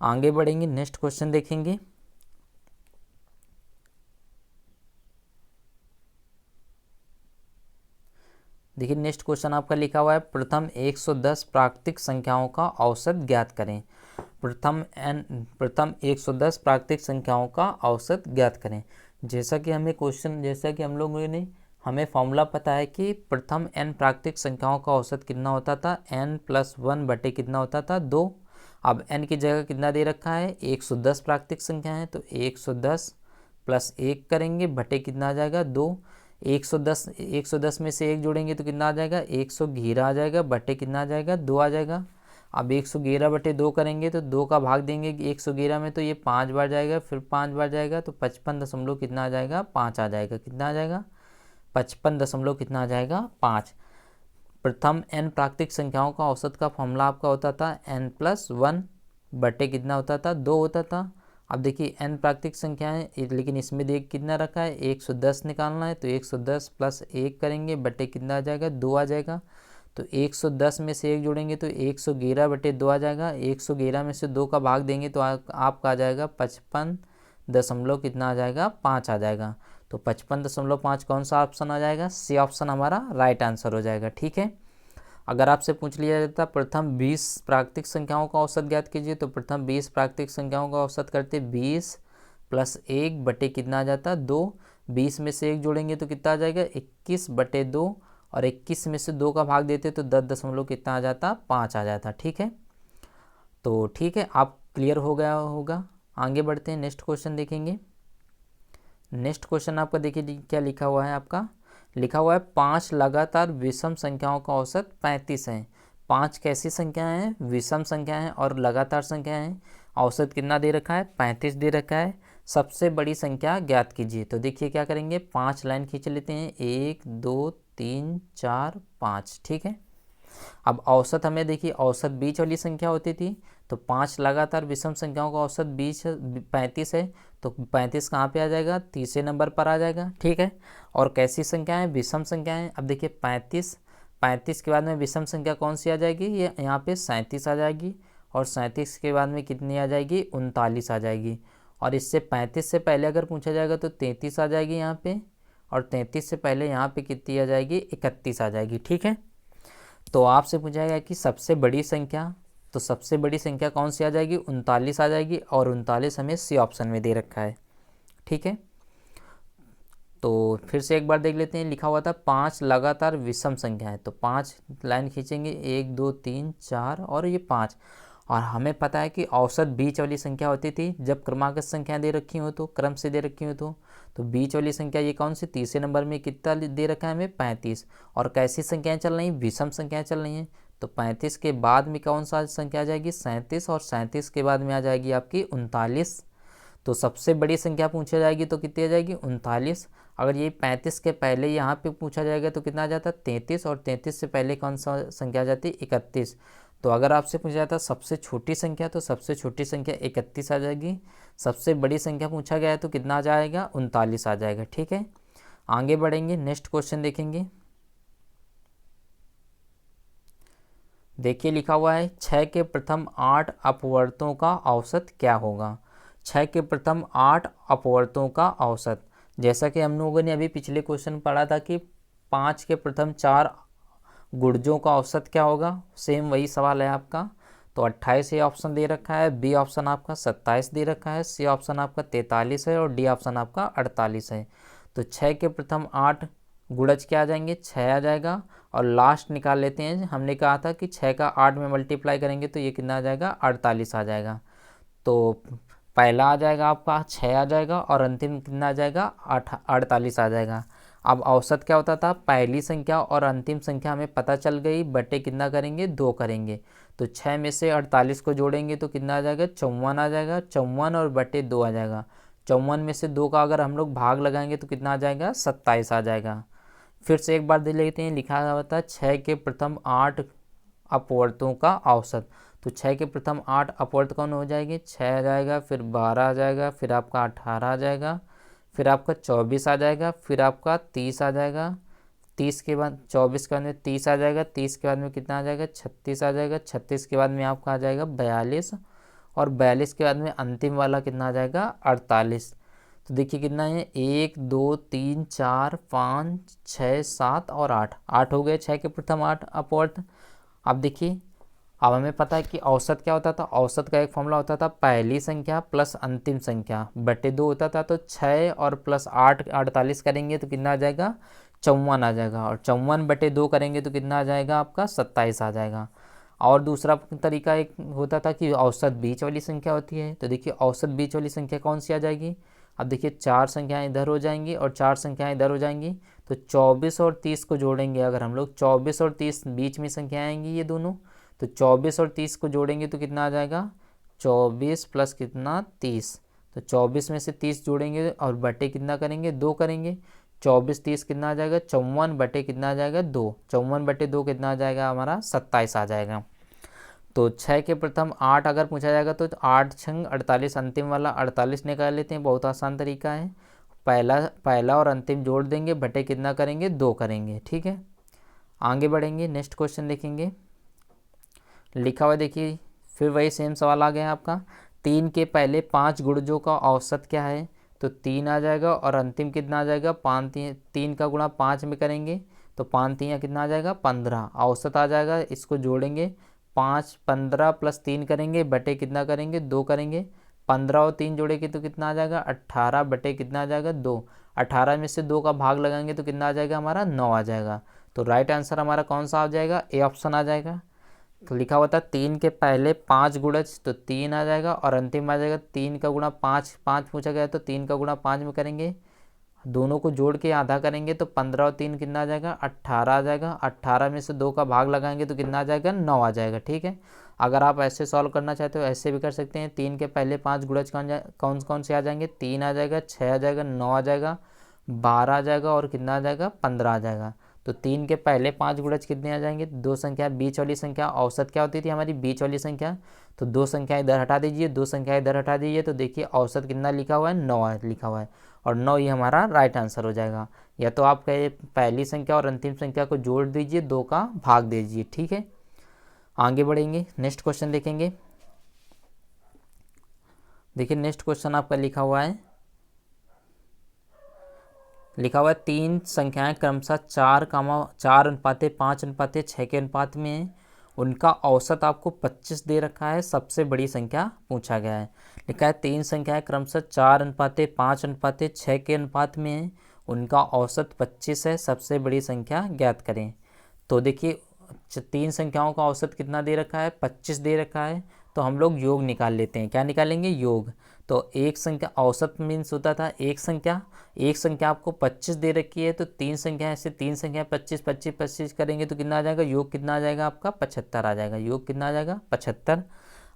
आगे बढ़ेंगे, नेक्स्ट क्वेश्चन देखेंगे। देखिए नेक्स्ट क्वेश्चन आपका लिखा हुआ है, प्रथम 110 प्राकृतिक संख्याओं का औसत ज्ञात करें। प्रथम 110 प्राकृतिक संख्याओं का औसत ज्ञात करें। जैसा कि हम लोगों ने हमें फॉर्मूला पता है कि प्रथम n प्राकृतिक संख्याओं का औसत कितना होता था, n+1 बटे कितना होता था, 2। अब n की जगह कितना दे रखा है, 110 प्राकृतिक संख्या है, तो 110 + 1 करेंगे बटे कितना आ जाएगा, 2। 110 में से 1 जोड़ेंगे तो कितना आ जाएगा, 111 आ जाएगा, बटे कितना आ जाएगा, 2 आ जाएगा। अब 111 बटे 2 करेंगे तो 2 का भाग देंगे 111 में, तो ये 5 बार जाएगा, फिर 5 बार जाएगा, तो 55 दशमलव कितना आ जाएगा, 5 आ जाएगा। कितना आ जाएगा, 55 दशमलव कितना आ जाएगा, 5। प्रथम n प्राकृतिक संख्याओं का औसत का फॉर्मूला आपका होता था n+1 बटे कितना होता था 2 होता था। अब देखिए n प्राकृतिक संख्या है लेकिन इसमें देख कितना रखा है 110 निकालना है, तो 110 + 1 करेंगे बटे कितना आ जाएगा 2 आ जाएगा। तो 110 में से 1 जोड़ेंगे तो 111 बटे 2 आ जाएगा। 111 में से 2 का भाग देंगे तो आपका आ जाएगा 55 दशमलव कितना आ जाएगा 5 आ जाएगा। तो 55.5 कौन सा ऑप्शन आ जाएगा, सी ऑप्शन हमारा राइट आंसर हो जाएगा। ठीक है, अगर आपसे पूछ लिया जाता प्रथम 20 प्राकृतिक संख्याओं का औसत ज्ञात कीजिए, तो प्रथम 20 प्राकृतिक संख्याओं का औसत करते 20 + 1 बटे कितना आ जाता 2। 20 में से 1 जोड़ेंगे तो कितना आ जाएगा 21 बटे 2, और 21 में से 2 का भाग देते तो 10 दशमलव कितना आ जाता 5 आ जाता। ठीक है, तो ठीक है, आप क्लियर हो गया होगा। आगे बढ़ते हैं, नेक्स्ट क्वेश्चन देखेंगे। नेक्स्ट क्वेश्चन आपका देखिए क्या लिखा हुआ है, आपका लिखा हुआ है 5 लगातार विषम संख्याओं का औसत 35 है। 5 कैसी संख्याएं हैं, विषम संख्या है और लगातार संख्या है। औसत कितना दे रखा है 35 दे रखा है। सबसे बड़ी संख्या ज्ञात कीजिए। तो देखिए क्या करेंगे, 5 लाइन खींच लेते हैं, 1 2 3 4 5। ठीक है, अब औसत हमें देखिए औसत बीच वाली संख्या होती थी, तो 5 लगातार विषम संख्याओं का औसत 35 है, तो 35 कहाँ पे आ जाएगा, तीसरे नंबर पर आ जाएगा। ठीक है, और कैसी संख्या है, विषम संख्या है। अब देखिए 35 के बाद में विषम संख्या कौन सी आ जाएगी, ये यहाँ पे 37 आ जाएगी, और 37 के बाद में कितनी आ जाएगी 39 आ जाएगी। और इससे 35 से पहले अगर पूछा जाएगा तो 33 आ जाएगी यहाँ पे, और 33 से पहले यहाँ पे कितनी आ जाएगी 31 आ जाएगी। ठीक है, तो आपसे पूछा कि सबसे बड़ी संख्या, तो सबसे बड़ी संख्या कौन सी आ जाएगी 39 आ जाएगी, और 39 हमें सी ऑप्शन में दे रखा है। ठीक है, तो फिर से एक बार देख लेते हैं, लिखा हुआ था 5 लगातार विषम संख्या है, तो 5 लाइन खींचेंगे, 1 2 3 4 और ये 5। और हमें पता है कि औसत बीच वाली संख्या होती थी जब क्रमागत संख्या दे रखी हो, तो क्रम से दे रखी हो, तो बीच वाली संख्या ये कौन सी, तीसरे नंबर में कितना दे रखा है हमें 35। और कैसी संख्याएं चल रही हैं, विषम संख्याएं चल रही हैं, तो 35 के बाद में कौन सा संख्या आ जाएगी 37, और 37 के बाद में आ जाएगी आपकी 39। तो सबसे बड़ी संख्या पूछा जाएगी तो कितनी आ जाएगी 39। अगर ये 35 के पहले यहाँ पे पूछा जाएगा तो कितना आ जाता 33, और 33 से पहले कौन सा संख्या आ जाती 31। तो अगर आपसे पूछा जाता सबसे छोटी संख्या, तो सबसे छोटी संख्या 31 आ जाएगी। सबसे बड़ी संख्या पूछा गया है तो कितना आ जाएगा 39 आ जाएगा। ठीक है, आगे बढ़ेंगे, नेक्स्ट क्वेश्चन देखेंगे। देखिए लिखा हुआ है 6 के प्रथम 8 अपवर्तों का औसत क्या होगा। 6 के प्रथम 8 अपवर्तों का औसत, जैसा कि हम लोगों ने अभी पिछले क्वेश्चन पढ़ा था कि 5 के प्रथम 4 गुणजों का औसत क्या होगा, सेम वही सवाल है आपका। तो 28 ये ऑप्शन दे रखा है, बी ऑप्शन आपका 27 दे रखा है, सी ऑप्शन आपका 43 है, और डी ऑप्शन आपका 48 है। तो 6 के प्रथम 8 गुणज क्या आ जाएंगे 6 आ जाएगा, और लास्ट निकाल लेते हैं। हमने कहा था कि 6 का 8 में मल्टीप्लाई करेंगे तो ये कितना आ जाएगा 48 आ जाएगा। तो पहला आ जाएगा आपका 6 आ जाएगा, और अंतिम कितना आ जाएगा 48 आ जाएगा। अब औसत क्या होता था, पहली संख्या और अंतिम संख्या हमें पता चल गई, बटे कितना करेंगे 2 करेंगे। तो 6 में से 48 को जोड़ेंगे तो कितना आ जाएगा 54 आ जाएगा, 54 और बटे 2 आ जाएगा। 54 में से 2 का अगर हम लोग भाग लगाएंगे तो कितना आ जाएगा 27 आ जाएगा। फिर से एक बार देख लेते हैं, लिखा हुआ था 6 के प्रथम 8 अपवर्तों का औसत। तो 6 के प्रथम 8 अपवर्त कौन हो जाएंगे 6 आ जाएगा, फिर 12 आ जाएगा, फिर आपका 18 आ जाएगा, फिर आपका 24 आ जाएगा, फिर आपका 30 आ जाएगा, 30 के बाद 24 के बाद में 30 आ जाएगा, 30 के बाद में कितना आ जाएगा 36 आ जाएगा, 36 के बाद में आपका आ जाएगा 42, और 42 के बाद में अंतिम वाला कितना आ जाएगा 48। तो देखिए कितना है 1 2 3 4 5 6 7 और 8 हो गए 6 के प्रथम 8 अपवर्त। अब देखिए, अब हमें पता है कि औसत क्या होता था, औसत का एक फॉर्मूला होता था पहली संख्या प्लस अंतिम संख्या बटे 2 होता था। तो 6 और प्लस 8 48 करेंगे तो कितना आ जाएगा 54 आ जाएगा, और 54 बटे 2 करेंगे तो कितना आ जाएगा आपका 27 आ जाएगा। और दूसरा तरीका एक होता था कि औसत बीच वाली संख्या होती है। तो देखिए औसत बीच वाली संख्या कौन सी आ जाएगी, अब देखिए 4 संख्याएं इधर हो जाएंगी और 4 संख्याएं इधर हो जाएंगी, तो 24 और 30 को जोड़ेंगे अगर हम लोग, 24 और 30 बीच में संख्याएं आएंगी ये दोनों, तो 24 और 30 को जोड़ेंगे तो कितना आ जाएगा 24 प्लस कितना 30। तो 24 में से 30 जोड़ेंगे और बटे कितना करेंगे 2 करेंगे, 24 30 कितना आ जाएगा 54 बटे कितना आ जाएगा 2, 54 बटे 2 कितना आ जाएगा हमारा 27 आ जाएगा। तो 6 के प्रथम 8 अगर पूछा जाएगा तो 8 छंग 48, अंतिम वाला 48 निकाल लेते हैं, बहुत आसान तरीका है। पहला और अंतिम जोड़ देंगे, बटे कितना करेंगे 2 करेंगे, ठीक है। आगे बढ़ेंगे, नेक्स्ट क्वेश्चन देखेंगे। लिखा हुआ देखिए, फिर वही सेम सवाल आ गया आपका। 3 के पहले 5 गुणजों का औसत क्या है, तो 3 आ जाएगा और अंतिम कितना आ जाएगा 5, 3 का गुणा 5 में करेंगे तो 5 3 कितना आ जाएगा 15, औसत आ जाएगा। इसको जोड़ेंगे 5 15 प्लस 3 करेंगे, बटे कितना करेंगे 2 करेंगे, 15 और 3 जोड़ेंगे तो कितना आ जाएगा 18 बटे कितना आ जाएगा 2, 18 में से 2 का भाग लगाएंगे तो कितना आ जाएगा हमारा 9 आ जाएगा। तो राइट आंसर हमारा कौन सा आ जाएगा, ए ऑप्शन आ जाएगा। तो लिखा हुआ था 3 के पहले 5 गुणज, तो 3 आ जाएगा और अंतिम आ जाएगा 3 का गुणा 5, 5 पूछा गया तो 3 का गुणा 5 में करेंगे, दोनों को जोड़ के आधा करेंगे तो 15 और 3 कितना आ जाएगा 18 आ जाएगा, 18 में से 2 का भाग लगाएंगे तो कितना आ जाएगा 9 आ जाएगा, ठीक है। अगर आप ऐसे सॉल्व करना चाहते हो ऐसे भी कर सकते हैं। 3 के पहले 5 गुणज कौन कौन से आ जाएंगे, 3 आ जाएगा, 6 आ जाएगा, 9 आ जाएगा, 12 आ जाएगा और कितना आ जाएगा 15 आ जाएगा। तो 3 के पहले 5 गुणज कितने आ जाएंगे, 2 संख्या बीच वाली संख्या, औसत क्या होती थी हमारी बीच वाली संख्या, तो 2 संख्या इधर हटा दीजिए, 2 संख्या इधर हटा दीजिए, तो देखिए औसत कितना लिखा हुआ है 9 लिखा हुआ है, और 9 ही हमारा राइट आंसर हो जाएगा। या तो आप कहे पहली संख्या और अंतिम संख्या को जोड़ दीजिए, 2 का भाग दीजिए, ठीक है। आगे बढ़ेंगे, नेक्स्ट क्वेश्चन देखेंगे। देखिए नेक्स्ट क्वेश्चन आपका लिखा हुआ है, तीन संख्याएं क्रमशः 4:4:5:6 के अनुपात में है, उनका औसत आपको 25 दे रखा है, सबसे बड़ी संख्या पूछा गया है। लिखा है 3 संख्याएं क्रमशः 4:5:6 के अनुपात में है, उनका औसत 25 है, सबसे बड़ी संख्या ज्ञात करें। तो देखिए 3 संख्याओं का औसत कितना दे रखा है 25 दे रखा है, तो हम लोग योग निकाल लेते हैं। क्या निकालेंगे, योग। तो एक संख्या औसत मीन्स होता था एक संख्या आपको 25 दे रखी है, तो 3 संख्या ऐसे 3 संख्या 25 25 25 करेंगे तो कितना आ जाएगा, योग कितना आ जाएगा आपका 75 आ जाएगा, योग कितना आ जाएगा 75।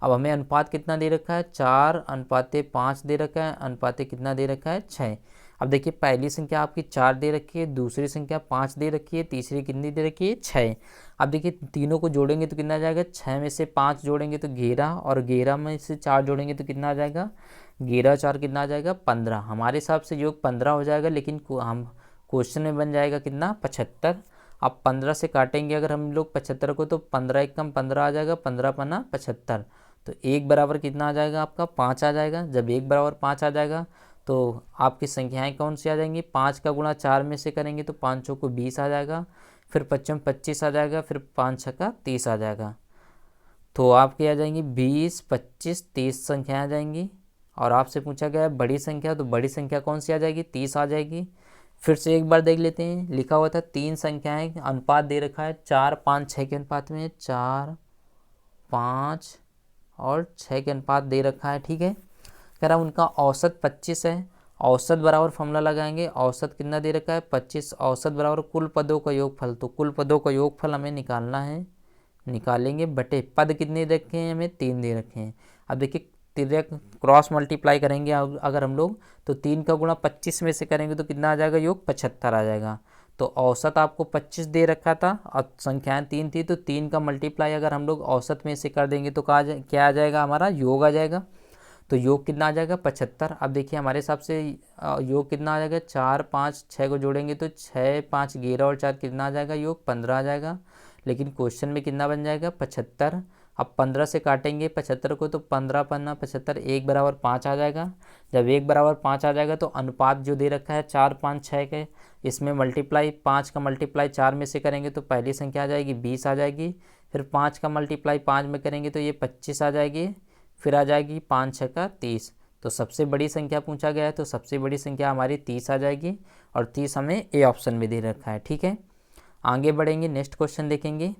अब हमें अनुपात कितना दे रखा है 4:5 दे रखा है, अनुपात कितना दे रखा है 6। अब देखिए पहली संख्या आपकी 4 दे रखी है, दूसरी संख्या 5 दे रखी है, तीसरी कितनी दे रखी है 6। अब देखिए तीनों को जोड़ेंगे तो कितना आ जाएगा, 6 में से 5 जोड़ेंगे तो 11 और 11 में से 4 जोड़ेंगे तो कितना आ जाएगा, 11 4 कितना आ जाएगा 15। हमारे हिसाब से योग 15 हो जाएगा, लेकिन हम क्वेश्चन में बन जाएगा कितना 75। अब 15 से काटेंगे अगर हम लोग 75 को, तो 15 एक कम 15 आ जाएगा, 15 पन्ना 75, तो 1 बराबर कितना आ जाएगा आपका 5 आ जाएगा। जब 1 बराबर 5 आ जाएगा तो आपकी संख्याएं कौन सी आ जाएंगी, 5 का गुणा 4 में से करेंगे तो 5 को 20 आ जाएगा, फिर 55 25 आ जाएगा, फिर 5 6 का 30 आ जाएगा। तो आपकी आ जाएंगी 20 25 30 संख्याएं आ जाएंगी। और आपसे पूछा गया है बड़ी संख्या, तो बड़ी संख्या कौन सी आ जाएगी 30 आ जाएगी। फिर से एक बार देख लेते हैं, लिखा हुआ था 3 संख्याएं, अनुपात दे रखा है 4 5 6 के अनुपात में, 4 5 और 6 के अनुपात दे रखा है, ठीक है। कह रहा उनका औसत 25 है, औसत बराबर फॉर्मूला लगाएंगे, औसत कितना दे रखा है 25, औसत बराबर कुल पदों का योगफल, तो कुल पदों का योगफल हमें निकालना है, निकालेंगे बटे पद कितने रखे हैं हमें 3 दे रखे हैं। अब देखिए तिर्यक क्रॉस मल्टीप्लाई करेंगे अगर हम लोग, तो 3 का गुणा 25 में से करेंगे तो कितना आ जाएगा, योग 75 आ जाएगा। तो औसत आपको 25 दे रखा था और संख्याएं 3 थी, तो 3 का मल्टीप्लाई अगर हम लोग औसत में से कर देंगे तो क्या आ जाएगा हमारा, योग आ जाएगा। तो योग कितना आ जाएगा 75। अब देखिए हमारे हिसाब से योग कितना आ जाएगा, 4 5 6 को जोड़ेंगे तो 6 5 11 और 4 कितना आ जाएगा, योग 15 आ जाएगा। लेकिन क्वेश्चन में कितना बन जाएगा 75। अब 15 से काटेंगे 75 को, तो 15 पन्ना 75, 1 बराबर 5 आ जाएगा। जब 1 बराबर 5 आ जाएगा तो अनुपात जो दे रखा है 4 5 6 के, इसमें मल्टीप्लाई 5 का मल्टीप्लाई 4 में से करेंगे तो पहली संख्या आ जाएगी 20 आ जाएगी, फिर 5 का मल्टीप्लाई 5 में करेंगे तो ये 25 आ जाएगी, फिर आ जाएगी 5 6 का 30। तो सबसे बड़ी संख्या पूछा गया है, तो सबसे बड़ी संख्या हमारी 30 आ जाएगी, और 30 हमें ए ऑप्शन में दे रखा है, ठीक है। आगे बढ़ेंगे, नेक्स्ट क्वेश्चन देखेंगे।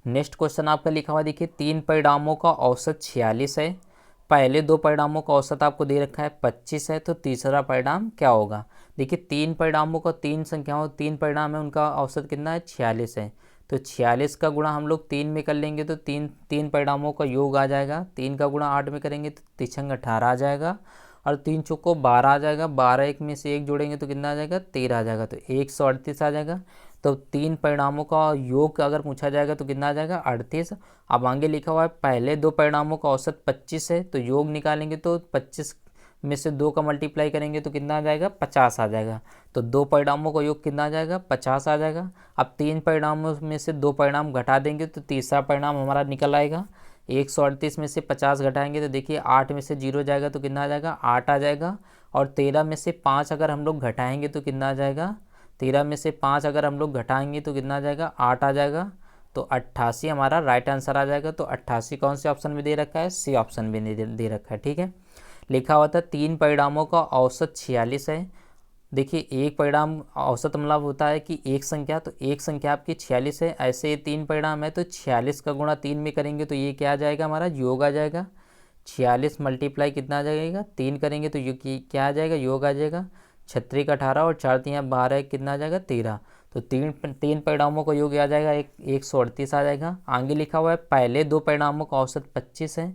नेक्स्ट क्वेश्चन आपका लिखा हुआ देखिए 3 परिणामों का औसत 46 है, पहले 2 परिणामों का औसत आपको दे रखा है 25 है, तो तीसरा परिणाम क्या होगा। देखिए 3 परिणामों का 3 संख्याओं 3 परिणाम है, उनका औसत कितना है 46 है, तो 46 का गुणा हम लोग 3 में कर लेंगे तो 3 परिणामों का योग आ जाएगा, 3 का गुणा 8 में करेंगे तो 3 18 आ जाएगा, और 3 चौको 12 आ जाएगा, 12 एक में से 1 जोड़ेंगे तो कितना आ जाएगा 13 आ जाएगा, तो 138 आ जाएगा। तो 3 परिणामों का योग अगर पूछा जाएगा तो कितना आ जाएगा 38। अब आगे लिखा हुआ है पहले 2 परिणामों का औसत 25 है, तो योग निकालेंगे तो 25 में से 2 का मल्टीप्लाई करेंगे तो कितना आ जाएगा 50 आ जाएगा। तो 2 परिणामों का योग कितना आ जाएगा 50 आ जाएगा। अब 3 परिणामों में से 2 परिणाम घटा देंगे तो तीसरा परिणाम हमारा निकल आएगा। 138 में से 50 घटाएंगे तो देखिए 8 में से 0 जाएगा तो कितना आ जाएगा 8 आ जाएगा। और 13 में से 5 अगर हम लोग घटाएंगे तो कितना आ जाएगा, 13 में से 5 अगर हम लोग घटाएंगे तो कितना आ जाएगा 8 आ जाएगा। तो 88 हमारा राइट आंसर आ जाएगा। तो 88 कौन से ऑप्शन में दे रखा है, सी ऑप्शन में दे रखा है। ठीक है, लिखा हुआ था 3 परिणामों का औसत 46 है। देखिए एक परिणाम औसत मतलब होता है कि एक संख्या, तो एक संख्या आपकी 46 है, ऐसे 3 परिणाम है तो 46 का गुणा 3 में करेंगे तो ये क्या आ जाएगा हमारा योग आ जाएगा। 46 मल्टीप्लाई कितना आ जाएगा 3 करेंगे तो क्या आ जाएगा योग आ जाएगा। 36 का 18 और 4 3 12 कितना आ जाएगा 13। तो तीन परिणामों का योग आ जाएगा 138 आ जाएगा। आगे लिखा हुआ है पहले 2 परिणामों का औसत 25 है,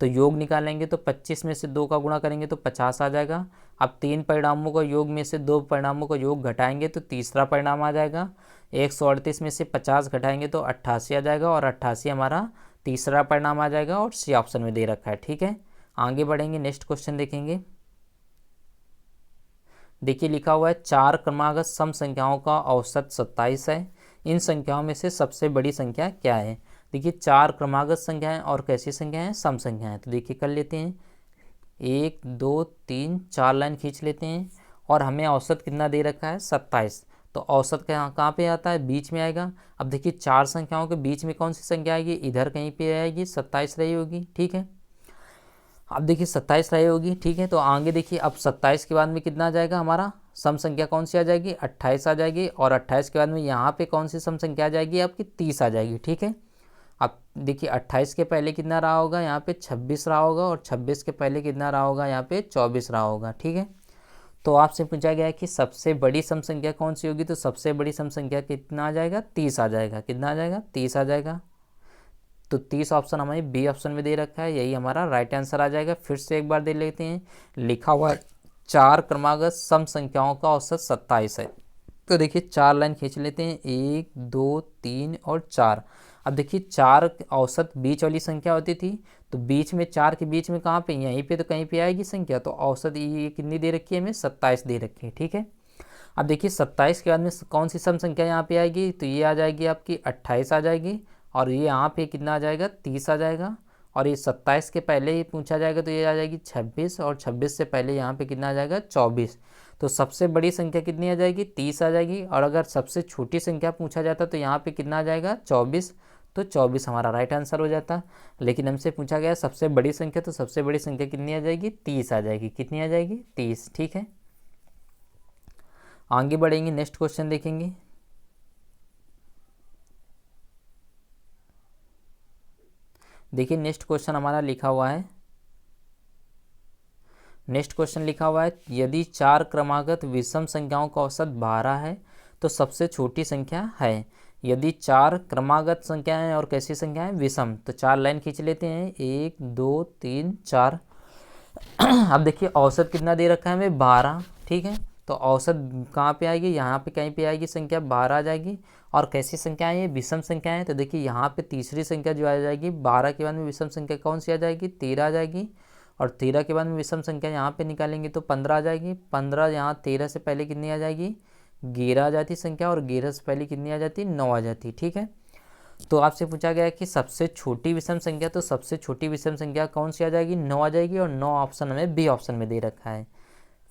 तो योग निकालेंगे तो 25 में से 2 का गुणा करेंगे तो 50 आ जाएगा। अब 3 परिणामों का योग में से 2 परिणामों का योग घटाएंगे तो तीसरा परिणाम आ जाएगा। 138 में से 50 घटाएंगे तो 88 आ जाएगा, और 88 हमारा तीसरा परिणाम आ जाएगा और सी ऑप्शन में दे रखा है। ठीक है, आगे बढ़ेंगे, नेक्स्ट क्वेश्चन देखेंगे। देखिए लिखा हुआ है 4 क्रमागत सम संख्याओं का औसत 27 है, इन संख्याओं में से सबसे बड़ी संख्या क्या है। देखिए 4 क्रमागत संख्याएं और कैसी संख्याएं, सम संख्याएं। तो देखिए कर लेते हैं 1 2 3 4 लाइन खींच लेते हैं, और हमें औसत कितना दे रखा है 27। तो औसत कहाँ पे आता है, बीच में आएगा। अब देखिए 4 संख्याओं के बीच में कौन सी संख्या आएगी, इधर कहीं पे आएगी, 27 रही होगी। ठीक है, अब देखिए 27 रही होगी। ठीक है, तो आगे देखिए अब 27 के बाद में कितना आ जाएगा हमारा सम संख्या कौन सी आ जाएगी 28 आ जाएगी, और 28 के बाद में यहाँ पे कौन सी सम संख्या आ जाएगी आपकी 30 आ जाएगी। ठीक है, अब देखिए 28 के पहले कितना रहा होगा यहाँ पे 26 रहा होगा, और 26 के पहले कितना रहा होगा यहाँ पे 24 रहा होगा। ठीक है, तो आपसे पूछा गया है कि सबसे बड़ी सम संख्या कौन सी होगी, तो सबसे बड़ी सम संख्या कितना आ जाएगा 30 आ जाएगा। कितना आ जाएगा 30 आ जाएगा। तो 30 ऑप्शन हमारे बी ऑप्शन में दे रखा है, यही हमारा राइट आंसर आ जाएगा। फिर से एक बार देख लेते हैं, लिखा हुआ है 4 क्रमागत सम संख्याओं का औसत 27 है। तो देखिए 4 लाइन खींच लेते हैं, 1 2 3 और 4। अब देखिए 4 औसत बीच वाली संख्या होती थी, तो बीच में 4 के बीच में कहाँ पे, यहीं पे तो कहीं पे आएगी संख्या। तो औसत ये कितनी दे रखी है हमें 27 दे रखी है। ठीक है, अब देखिए 27 के बाद में कौन सी सम संख्या यहाँ पे आएगी, तो ये आ जाएगी आपकी 28 आ जाएगी, और ये यहाँ पे कितना आ जाएगा 30 आ जाएगा। और ये 27 के पहले ही पूछा जाएगा तो ये आ जाएगी 26, और 26 से पहले यहाँ पे कितना आ जाएगा 24। तो सबसे बड़ी संख्या कितनी आ जाएगी 30 आ जाएगी, और अगर सबसे छोटी संख्या पूछा जाता तो यहाँ पे कितना आ जाएगा 24। तो 24 हमारा राइट आंसर हो जाता। लेकिन हमसे पूछा गया सबसे बड़ी संख्या, तो सबसे बड़ी संख्या कितनी आ जाएगी 30 आ जाएगी। कितनी आ जाएगी 30। ठीक है, आगे बढ़ेंगे, नेक्स्ट क्वेश्चन देखेंगे। देखिए नेक्स्ट क्वेश्चन हमारा लिखा हुआ है, नेक्स्ट क्वेश्चन लिखा हुआ है यदि 4 क्रमागत विषम संख्याओं का औसत 12 है तो सबसे छोटी संख्या है। यदि 4 क्रमागत संख्याएं और कैसी संख्याएं विषम, तो 4 लाइन खींच लेते हैं, 1 2 3 4। अब देखिए औसत कितना दे रखा है हमें 12। ठीक है, तो औसत कहाँ पे आएगी, यहाँ पे कहीं पे आएगी संख्या 12 आ जाएगी। और कैसी संख्या है ये विषम संख्या है, तो देखिए यहाँ पे तीसरी संख्या जो आ जाएगी 12 के बाद में विषम संख्या कौन सी आ जाएगी 13 आ जाएगी। और 13 के बाद में विषम संख्या यहाँ पे निकालेंगे तो 15 आ जाएगी। 15 यहाँ 13 से पहले कितनी आ जाएगी 11 आ जाती संख्या, और 11 से पहले कितनी आ जाती 9 आ जाती। ठीक है, तो आपसे पूछा गया है कि सबसे छोटी विषम संख्या, तो सबसे छोटी विषम संख्या कौन सी आ जाएगी 9 आ जाएगी, और 9 ऑप्शन हमें बी ऑप्शन में दे रखा है।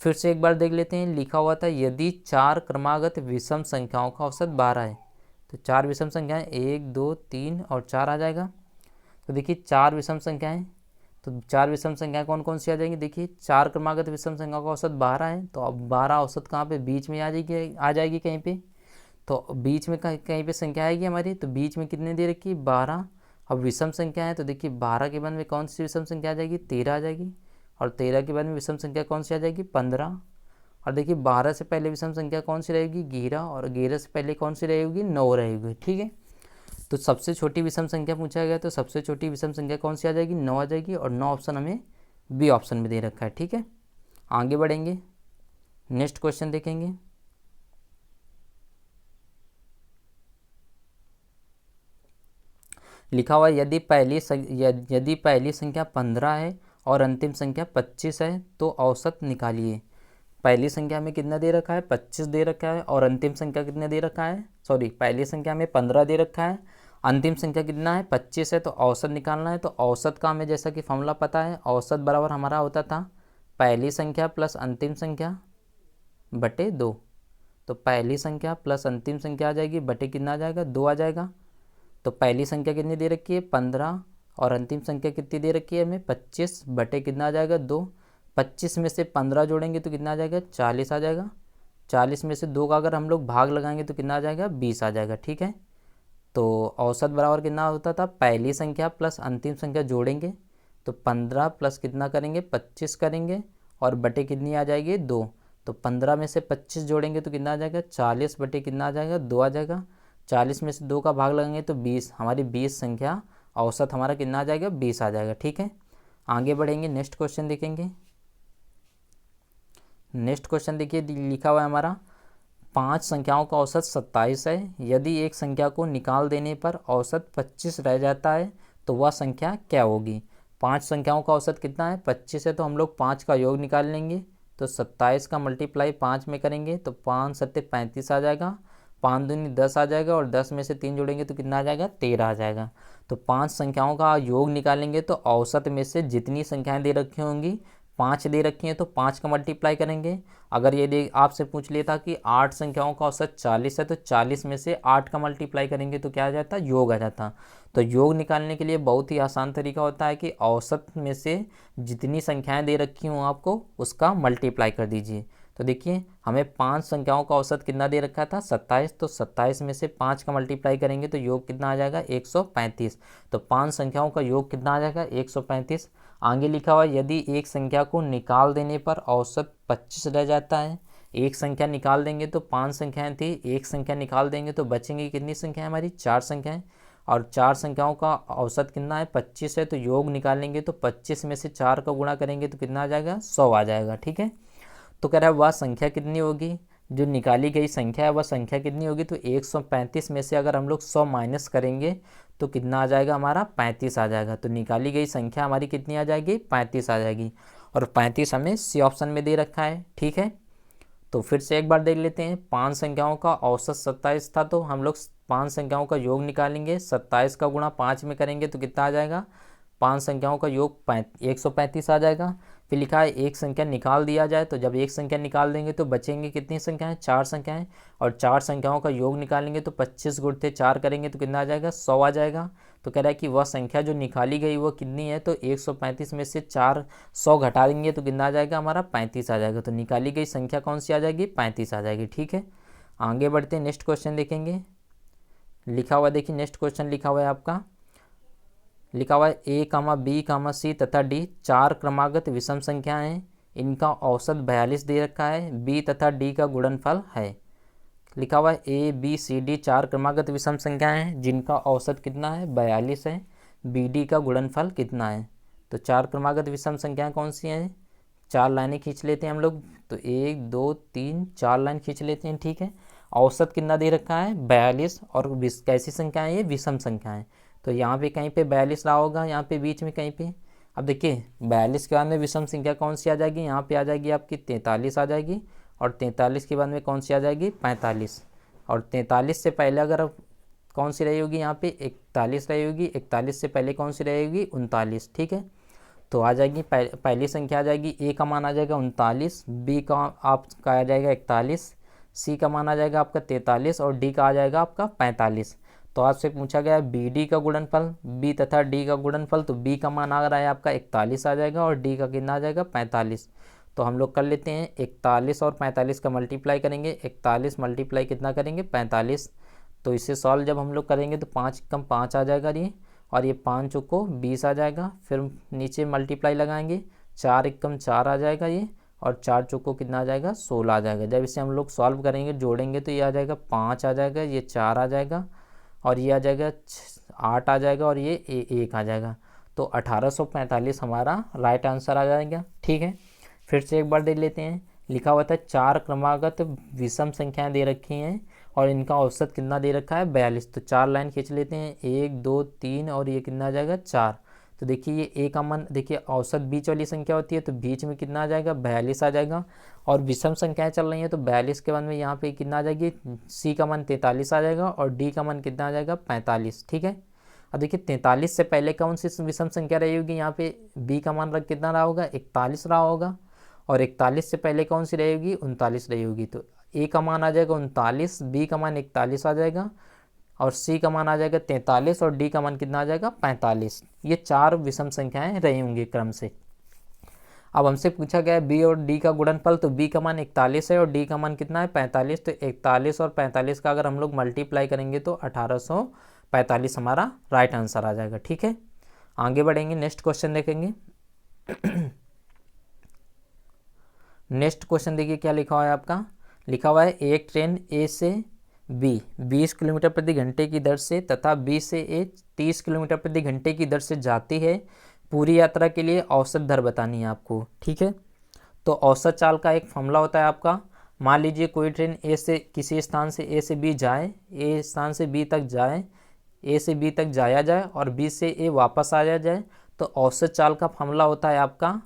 फिर से एक बार देख लेते हैं, लिखा हुआ था यदि 4 क्रमागत विषम संख्याओं का औसत 12 है, तो 4 विषम संख्याएं 1 2 3 और 4 आ जाएगा। तो देखिए 4 विषम संख्याएं, तो 4 विषम संख्याएं कौन कौन सी आ जाएंगी, देखिए 4 क्रमागत विषम संख्या का औसत 12 है, तो अब 12 औसत कहाँ पे बीच में आ जाएगी कहीं पे। तो बीच में कहीं पे संख्या आएगी हमारी, तो बीच में कितने दे रखी 12। अब विषम संख्या है, तो देखिए 12 के बाद में कौन सी विषम संख्या आ जाएगी 13 आ जाएगी, और 13 के बाद में विषम संख्या कौन सी आ जाएगी 15। और देखिए 12 से पहले विषम संख्या कौन सी रहेगी 11, और 11 से पहले कौन सी रहेगी 9 रहेगी। ठीक है, तो सबसे छोटी विषम संख्या पूछा गया, तो सबसे छोटी विषम संख्या कौन सी आ जाएगी 9 आ जाएगी, और 9 ऑप्शन हमें बी ऑप्शन में दे रखा है। ठीक है, आगे बढ़ेंगे, नेक्स्ट क्वेश्चन देखेंगे। लिखा हुआ है यदि पहली संख्या 15 है और अंतिम संख्या 25 है तो औसत निकालिए। पहली संख्या में कितना दे रखा है, 25 दे रखा है, और अंतिम संख्या कितना दे रखा है, सॉरी पहली संख्या में 15 दे रखा है, अंतिम संख्या कितना है, 25 है, तो औसत निकालना है। तो औसत का हमें जैसा कि फॉर्मूला पता है, औसत बराबर हमारा होता था पहली संख्या प्लस अंतिम संख्या बटे 2। तो पहली संख्या प्लस अंतिम संख्या आ जाएगी, बटे कितना आ जाएगा, 2 आ जाएगा। तो पहली संख्या कितनी दे रखी है, 15, और अंतिम संख्या कितनी दे रखी है हमें, 25, बटे कितना आ जाएगा, 2। 25 में से 15 जोड़ेंगे तो कितना आ जाएगा, 40 आ जाएगा। 40 में से 2 का अगर हम लोग भाग लगाएंगे तो कितना आ जाएगा, 20 आ जाएगा। ठीक है, तो औसत बराबर कितना होता था, पहली संख्या प्लस अंतिम संख्या जोड़ेंगे तो 15 प्लस कितना करेंगे, 25 करेंगे, और बटे कितनी आ जाएगी, 2। तो 15 में से 25 जोड़ेंगे तो कितना आ जाएगा, 40 बटे कितना आ जाएगा, 2 आ जाएगा। 40 में से 2 का भाग लगाएंगे तो 20, हमारी 20 संख्या औसत हमारा कितना आ जाएगा, 20 आ जाएगा। ठीक है, आगे बढ़ेंगे, नेक्स्ट क्वेश्चन देखेंगे। नेक्स्ट क्वेश्चन देखिए, लिखा हुआ है हमारा 5 संख्याओं का औसत 27 है। यदि एक संख्या को निकाल देने पर औसत 25 रह जाता है तो वह संख्या क्या होगी। 5 संख्याओं का औसत कितना है, 25 है, तो हम लोग 5 का योग निकाल लेंगे। तो 27 का मल्टीप्लाई 5 में करेंगे तो 5 सत्ते 35 आ जाएगा, 5 दूनी 10 आ जाएगा, और 10 में से 3 जोड़ेंगे तो कितना आ जाएगा, 13 आ जाएगा। तो 5 संख्याओं का योग निकालेंगे तो औसत में से जितनी संख्याएं दे रखी होंगी, 5 दे रखी हैं तो 5 का मल्टीप्लाई करेंगे। अगर ये आपसे पूछ लिया था कि 8 संख्याओं का औसत 40 है तो 40 में से 8 का मल्टीप्लाई करेंगे तो क्या आ जाता, योग आ जाता। तो योग निकालने के लिए बहुत ही आसान तरीका होता है कि औसत में से जितनी संख्याएं दे रखी हों आपको उसका मल्टीप्लाई कर दीजिए। तो देखिए हमें 5 संख्याओं का औसत कितना दे रखा था, 27, तो 27 में से 5 का मल्टीप्लाई करेंगे तो योग कितना आ जाएगा, 135। तो 5 संख्याओं का योग कितना आ जाएगा, 135। आगे लिखा हुआ यदि एक संख्या को निकाल देने पर औसत 25 रह जाता है। एक संख्या निकाल देंगे तो 5 संख्याएं थी, एक संख्या निकाल देंगे तो बचेंगी कितनी संख्याएं हमारी, 4 संख्याएं, और 4 संख्याओं का औसत कितना है, 25 है, तो योग निकालेंगे तो 25 में से 4 का गुणा करेंगे तो कितना आ जाएगा, 100 आ जाएगा। ठीक है, तो कह रहा है वह संख्या कितनी होगी, जो निकाली गई संख्या है वह संख्या कितनी होगी। तो 135 में से अगर हम लोग 100 माइनस करेंगे तो कितना आ जाएगा हमारा, 35 आ जाएगा। तो निकाली गई संख्या हमारी कितनी आ जाएगी, 35 आ जाएगी, और 35 हमें सी ऑप्शन में दे रखा है। ठीक है, तो फिर से एक बार देख लेते हैं। 5 संख्याओं का औसत 27 था तो हम लोग 5 संख्याओं का योग निकालेंगे, 27 का गुणा 5 में करेंगे तो कितना आ जाएगा, 5 संख्याओं का योग 135 आ जाएगा। फिर लिखा है एक संख्या निकाल दिया जाए, तो जब एक संख्या निकाल देंगे तो बचेंगे कितनी संख्याएं, 4 संख्याएं, और 4 संख्याओं का योग निकालेंगे तो 25 गुणते 4 करेंगे तो कितना आ जाएगा, 100 आ जाएगा। तो कह रहा है कि वह संख्या जो निकाली गई वो कितनी है, तो 135 में से 100 घटा देंगे तो कितना आ जाएगा हमारा, 35 आ जाएगा। तो निकाली गई संख्या कौन सी आ जाएगी, 35 आ जाएगी। ठीक है, आगे बढ़ते हैं, नेक्स्ट क्वेश्चन देखेंगे। लिखा हुआ देखिए, नेक्स्ट क्वेश्चन लिखा हुआ है आपका, लिखा हुआ है ए कामा बी कामा सी तथा डी 4 क्रमागत विषम संख्याएं हैं, इनका औसत 42 दे रखा है, बी तथा डी का गुणनफल है। लिखा हुआ है ए बी सी डी 4 क्रमागत विषम संख्याएं हैं जिनका औसत कितना है, 42 है, बी डी का गुणनफल कितना है। तो 4 क्रमागत विषम संख्याएं कौन सी हैं, 4 लाइनें खींच लेते हैं हम लोग, तो 1 2 3 4 लाइन खींच लेते हैं। ठीक है, औसत कितना दे रखा है, 42, और कैसी संख्याएं, ये विषम संख्याएं। तो यहाँ पे कहीं पे 42 रहा होगा, यहाँ पे बीच में कहीं पे। अब देखिए 42 के बाद में विषम संख्या कौन सी आ जाएगी, यहाँ पे आ जाएगी आपकी 43 आ जाएगी, और 43 के बाद में कौन सी आ जाएगी, 45, और 43 से पहले अगर कौन सी रही होगी, यहाँ पे 41 रही होगी, 41 से पहले कौन सी रहेगी, 39। ठीक है, तो आ जाएगी पहली संख्या आ जाएगी, ए का मान आ जाएगा 39, बी का आपका आ जाएगा 41, सी का मान आ जाएगा आपका 43, और डी का आ जाएगा आपका 45। तो आपसे पूछा गया बी डी का गुणनफल, बी तथा डी का गुणनफल, तो बी का मान आ रहा है आपका 41 आ जाएगा, और डी का कितना आ जाएगा, 45। तो हम लोग कर लेते हैं 41 और 45 का मल्टीप्लाई करेंगे, 41 मल्टीप्लाई कितना करेंगे, 45। तो इसे सॉल्व जब हम लोग करेंगे तो 5 कम 5 आ जाएगा ये, और ये 5 चौको 20 आ जाएगा। फिर नीचे मल्टीप्लाई लगाएंगे, 4 एकम 4 आ जाएगा ये, और 4 चौको कितना आ जाएगा, 16 आ जाएगा। जब इसे हम लोग सॉल्व करेंगे, जोड़ेंगे तो ये आ जाएगा 5 आ जाएगा, ये 4 आ जाएगा, और ये आ जाएगा 8 आ जाएगा, और ये 1 आ जाएगा। तो 1845 हमारा राइट आंसर आ जाएगा। ठीक है, फिर से एक बार देख लेते हैं। लिखा हुआ था 4 क्रमागत विषम संख्याएं दे रखी हैं और इनका औसत कितना दे रखा है 42। तो 4 लाइन खींच लेते हैं, 1 2 3 और ये कितना आ जाएगा 4। तो देखिए ये ए का मान, देखिए औसत बीच वाली संख्या होती है तो बीच में कितना आ जाएगा 42 आ जाएगा। और विषम संख्याएं चल रही हैं तो 42 के मान में यहाँ पे कितना आ जाएगी, सी का मान 43 आ जाएगा और डी का मान कितना आ जाएगा 45। ठीक है। अब देखिए 43 से पहले कौन सी विषम संख्या रही होगी, यहाँ पे बी का मान कितना रहा होगा 41 रहा होगा। और 41 से पहले कौन सी रहेगी 39 रही होगी। तो ए का मान आ जाएगा 39, बी का मान 41 आ जाएगा और सी का मान आ जाएगा 43 और डी का मान कितना आ जाएगा 45। ये 4 विषम संख्याएं रही होंगी क्रम से। अब हमसे पूछा गया है बी और डी का गुणनफल, तो बी का मान 41 है और डी का मान कितना है 45। तो 41 और 45 का अगर हम लोग मल्टीप्लाई करेंगे तो 1845 हमारा राइट आंसर आ जाएगा। ठीक है, आगे बढ़ेंगे, नेक्स्ट क्वेश्चन देखेंगे। नेक्स्ट क्वेश्चन देखिए क्या लिखा हुआ है आपका। लिखा हुआ है एक ट्रेन ए से बी 20 किलोमीटर प्रति घंटे की दर से तथा बी से ए 30 किलोमीटर प्रति घंटे की दर से जाती है। पूरी यात्रा के लिए औसत दर बतानी है आपको। ठीक है, तो औसत चाल का एक फॉर्मूला होता है आपका। मान लीजिए कोई ट्रेन ए से किसी स्थान से ए से बी जाए, ए स्थान से बी तक जाए, ए से बी तक जाया जाए और बी से ए वापस आया जाए, तो औसत चाल का फॉर्मूला होता है आपका।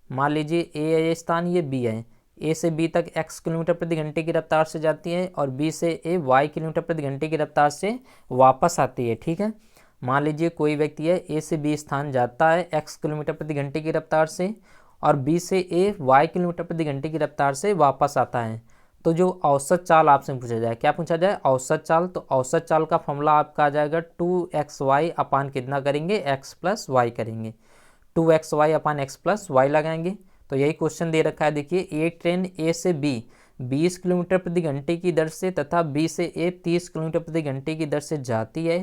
मान लीजिए ए स्थान, ये बी है, ए से बी तक x किलोमीटर प्रति घंटे की रफ्तार से जाती है और बी से ए y किलोमीटर प्रति घंटे की रफ्तार से वापस आती है। ठीक है, मान लीजिए कोई व्यक्ति है ए से बी स्थान जाता है x किलोमीटर प्रति घंटे की रफ्तार से और बी से ए y किलोमीटर प्रति घंटे की रफ्तार से वापस आता है। तो जो औसत चाल आपसे पूछा जाए, क्या पूछा जाए औसत चाल, तो औसत चाल का फॉर्मूला आपका आ जाएगा 2xy अपान कितना करेंगे x प्लस वाई करेंगे, 2xy अपान x प्लस वाई लगाएंगे। तो यही क्वेश्चन दे रखा है। देखिए एक ट्रेन ए से बी 20 किलोमीटर प्रति घंटे की दर से तथा बी से ए 30 किलोमीटर प्रति घंटे की दर से जाती है।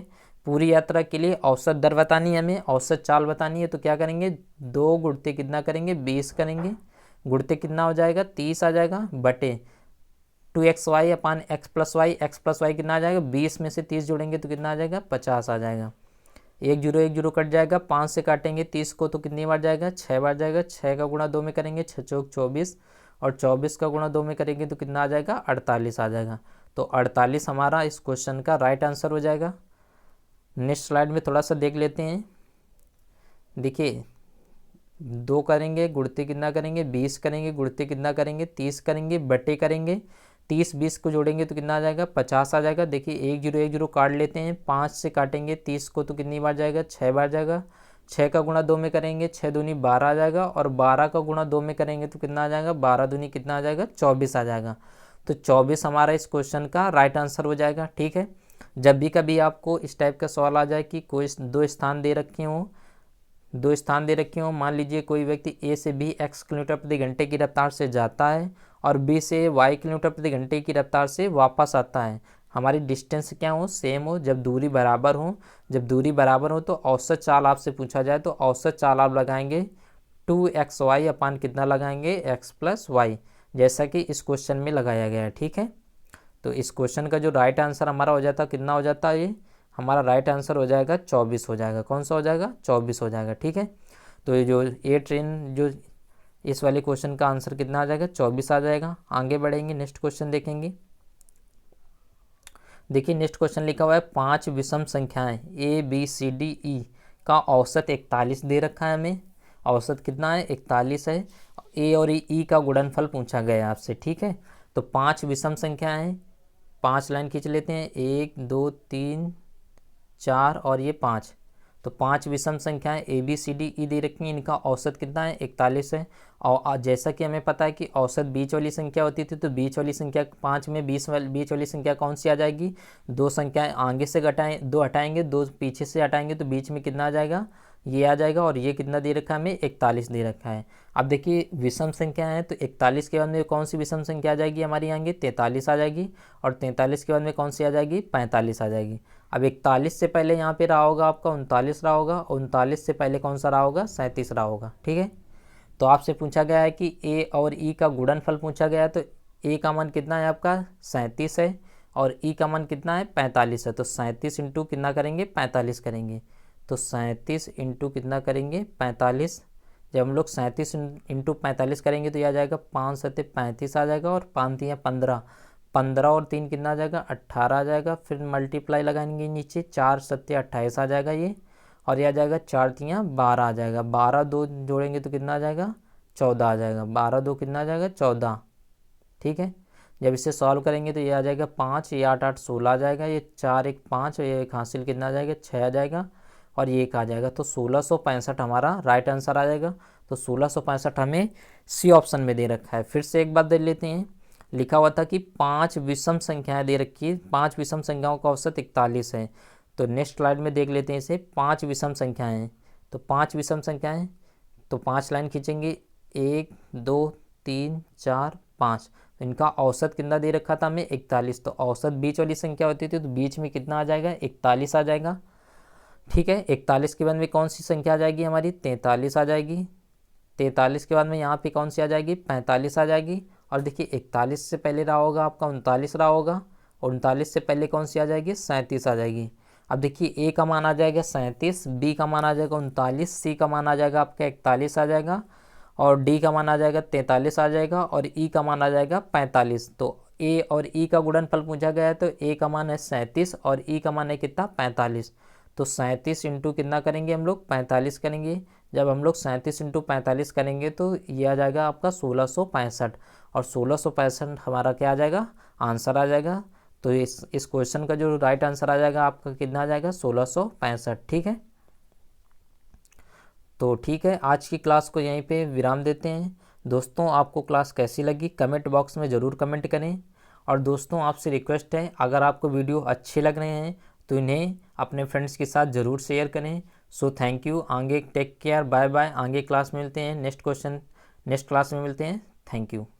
पूरी यात्रा के लिए औसत दर बतानी है हमें, औसत चाल बतानी है। तो क्या करेंगे, 2 गुणते कितना करेंगे 20 करेंगे, गुणते कितना हो जाएगा 30 आ जाएगा, बटे 2xy अपान x प्लस वाई कितना आ जाएगा 20 में से 30 जोड़ेंगे तो कितना आ जाएगा 50 आ जाएगा। एक जीरो कट जाएगा, 5 से काटेंगे 30 को तो कितनी बार जाएगा 6 बार जाएगा। 6 का गुणा 2 में करेंगे 6 चौक 24 और 24 का गुणा 2 में करेंगे तो कितना आ जाएगा 48 आ जाएगा। तो 48 हमारा इस क्वेश्चन का राइट आंसर हो जाएगा। नेक्स्ट स्लाइड में थोड़ा सा देख लेते हैं। देखिए 2 करेंगे गुणते कितना करेंगे 20 करेंगे, गुणते कितना करेंगे 30 करेंगे, बटे करेंगे 30 20 को जोड़ेंगे तो कितना आ जाएगा 50 आ जाएगा। देखिए एक जीरो काट लेते हैं, 5 से काटेंगे 30 को तो कितनी बार जाएगा 6 बार जाएगा। 6 का गुणा 2 में करेंगे 6 दूनी 12 आ जाएगा और 12 का गुणा 2 में करेंगे तो कितना आ जाएगा 12 दूनी कितना आ जाएगा 24 आ जाएगा। तो 24 हमारा इस क्वेश्चन का राइट आंसर हो जाएगा। ठीक है, जब भी कभी आपको इस टाइप का सवाल आ जाए कि कोई 2 स्थान दे रखे हों, मान लीजिए कोई व्यक्ति ए से बी x किलोमीटर प्रति घंटे की रफ्तार से जाता है और बी से y किलोमीटर प्रति घंटे की रफ्तार से वापस आता है। हमारी डिस्टेंस क्या हो सेम हो, जब दूरी बराबर हो तो औसत चाल आपसे पूछा जाए तो औसत चाल आप लगाएंगे 2xy अपान कितना लगाएंगे x प्लस वाई, जैसा कि इस क्वेश्चन में लगाया गया है। ठीक है, तो इस क्वेश्चन का जो राइट आंसर हमारा हो जाता कितना हो जाता है, ये हमारा राइट आंसर हो जाएगा 24 हो जाएगा। कौन सा हो जाएगा 24 हो जाएगा। ठीक है, तो ये जो ए ट्रेन जो इस वाले क्वेश्चन का आंसर कितना आ जाएगा 24 आ जाएगा। आगे बढ़ेंगे, नेक्स्ट क्वेश्चन देखेंगे। देखिए नेक्स्ट क्वेश्चन लिखा हुआ है 5 विषम संख्याएं A B C D E का औसत 41 दे रखा है हमें। औसत कितना है 41 है। ए और ई का गुणनफल पूछा गया है आपसे। ठीक है, तो 5 विषम संख्याएं हैं, 5 लाइन खींच लेते हैं, 1 2 3 4 और ये 5। तो 5 विषम संख्याएं A B C D E दे रखी हैं, इनका औसत कितना है 41 है। और जैसा कि हमें पता है कि औसत बीच वाली संख्या होती थी, तो बीच वाली संख्या 5 में बीच वाली संख्या कौन सी आ जाएगी, 2 संख्याएं आगे से घटाएं 2 हटाएंगे, 2 पीछे से हटाएंगे तो बीच में कितना आ जाएगा ये आ जाएगा। और ये कितना दे रखा है हमें 41 दे रखा है। अब देखिए विषम संख्या है तो 41 के बाद में कौन सी विषम संख्या आ जाएगी हमारी आगे 43 आ जाएगी और 43 के बाद में कौन सी आ जाएगी 45 आ जाएगी। अब 41 से पहले यहाँ पे रहा होगा आपका 39 रहा होगा, 39 से पहले कौन सा रहा होगा 37 रहा होगा। ठीक है, तो आपसे पूछा गया है कि ए और ई का गुणनफल पूछा गया है, तो ए का मान कितना है आपका 37 है और ई का मान कितना है 45 है। तो 37 इंटू कितना करेंगे 45 करेंगे, तो 37 इंटू कितना करेंगे 45, जब हम लोग 37 इंटू 45 करेंगे तो यह आ जाएगा 5 सत्ते 35 आ जाएगा, और 5 तियाँ 15, 15 और 3 कितना आ जाएगा 18 आ जाएगा। फिर मल्टीप्लाई लगाएंगे नीचे, 4 सत्ते 28 आ जाएगा ये, और यह आ जाएगा 4 तियाँ 12 आ जाएगा। 12 2 जोड़ेंगे तो कितना आ जाएगा 14 आ जाएगा। 12 2 कितना आ जाएगा 14। ठीक है, जब इसे सॉल्व करेंगे तो ये आ जाएगा 5, ये 8 8 16 आ जाएगा, ये 4 1 5, और ये एक हासिल कितना आ जाएगा 6 आ जाएगा, और ये 1 आ जाएगा। तो 1665 हमारा राइट आंसर आ जाएगा। तो 1665 हमें सी ऑप्शन में दे रखा है। फिर से एक बात देख लेते हैं, लिखा हुआ था कि 5 विषम संख्याएं दे रखी है, 5 विषम संख्याओं का औसत 41 है। तो नेक्स्ट स्लाइड में देख लेते हैं इसे, 5 विषम संख्याएं। तो 5 विषम संख्याएं, तो 5 लाइन खींचेंगे, 1 2 3 4 5। तो इनका औसत कितना दे रखा था हमें 41। तो औसत बीच वाली संख्या होती थी, तो बीच में कितना आ जाएगा 41 आ जाएगा। ठीक है, 41 के बाद में कौन सी संख्या आ जाएगी हमारी 43 आ जाएगी। 43 के बाद में यहाँ पे कौन सी आ जाएगी 45 आ जाएगी। और देखिए 41 से पहले रहा होगा आपका 39 रहा होगा, और 39 से पहले कौन सी आ जाएगी 37 आ जाएगी। अब देखिए ए का मान आ जाएगा 37, बी का मान आ जाएगा 39, सी का मान आ जाएगा आपका 41 आ जाएगा, और डी का मान आ जाएगा 43 आ जाएगा, और ई का मान आ जाएगा 45। तो ए और ई का गुणनफल पूछा गया है, तो ए का मान है 37 और ई का मान है कितना 45। तो 37 इंटू कितना करेंगे हम लोग 45 करेंगे। जब हम लोग 37 इंटू 45 करेंगे तो ये आ जाएगा आपका 1665, और 1665 हमारा क्या आ जाएगा आंसर आ जाएगा। तो इस क्वेश्चन का जो राइट आंसर आ जाएगा आपका कितना आ जाएगा 1665। ठीक है, तो ठीक है, आज की क्लास को यहीं पे विराम देते हैं। दोस्तों आपको क्लास कैसी लगी कमेंट बॉक्स में ज़रूर कमेंट करें। और दोस्तों आपसे रिक्वेस्ट है, अगर आपको वीडियो अच्छे लग रहे हैं तो इन्हें अपने फ्रेंड्स के साथ ज़रूर शेयर करें। सो थैंक यू, आगे टेक केयर, बाय बाय। आगे क्लास में मिलते हैं, नेक्स्ट क्लास में मिलते हैं। Thank you.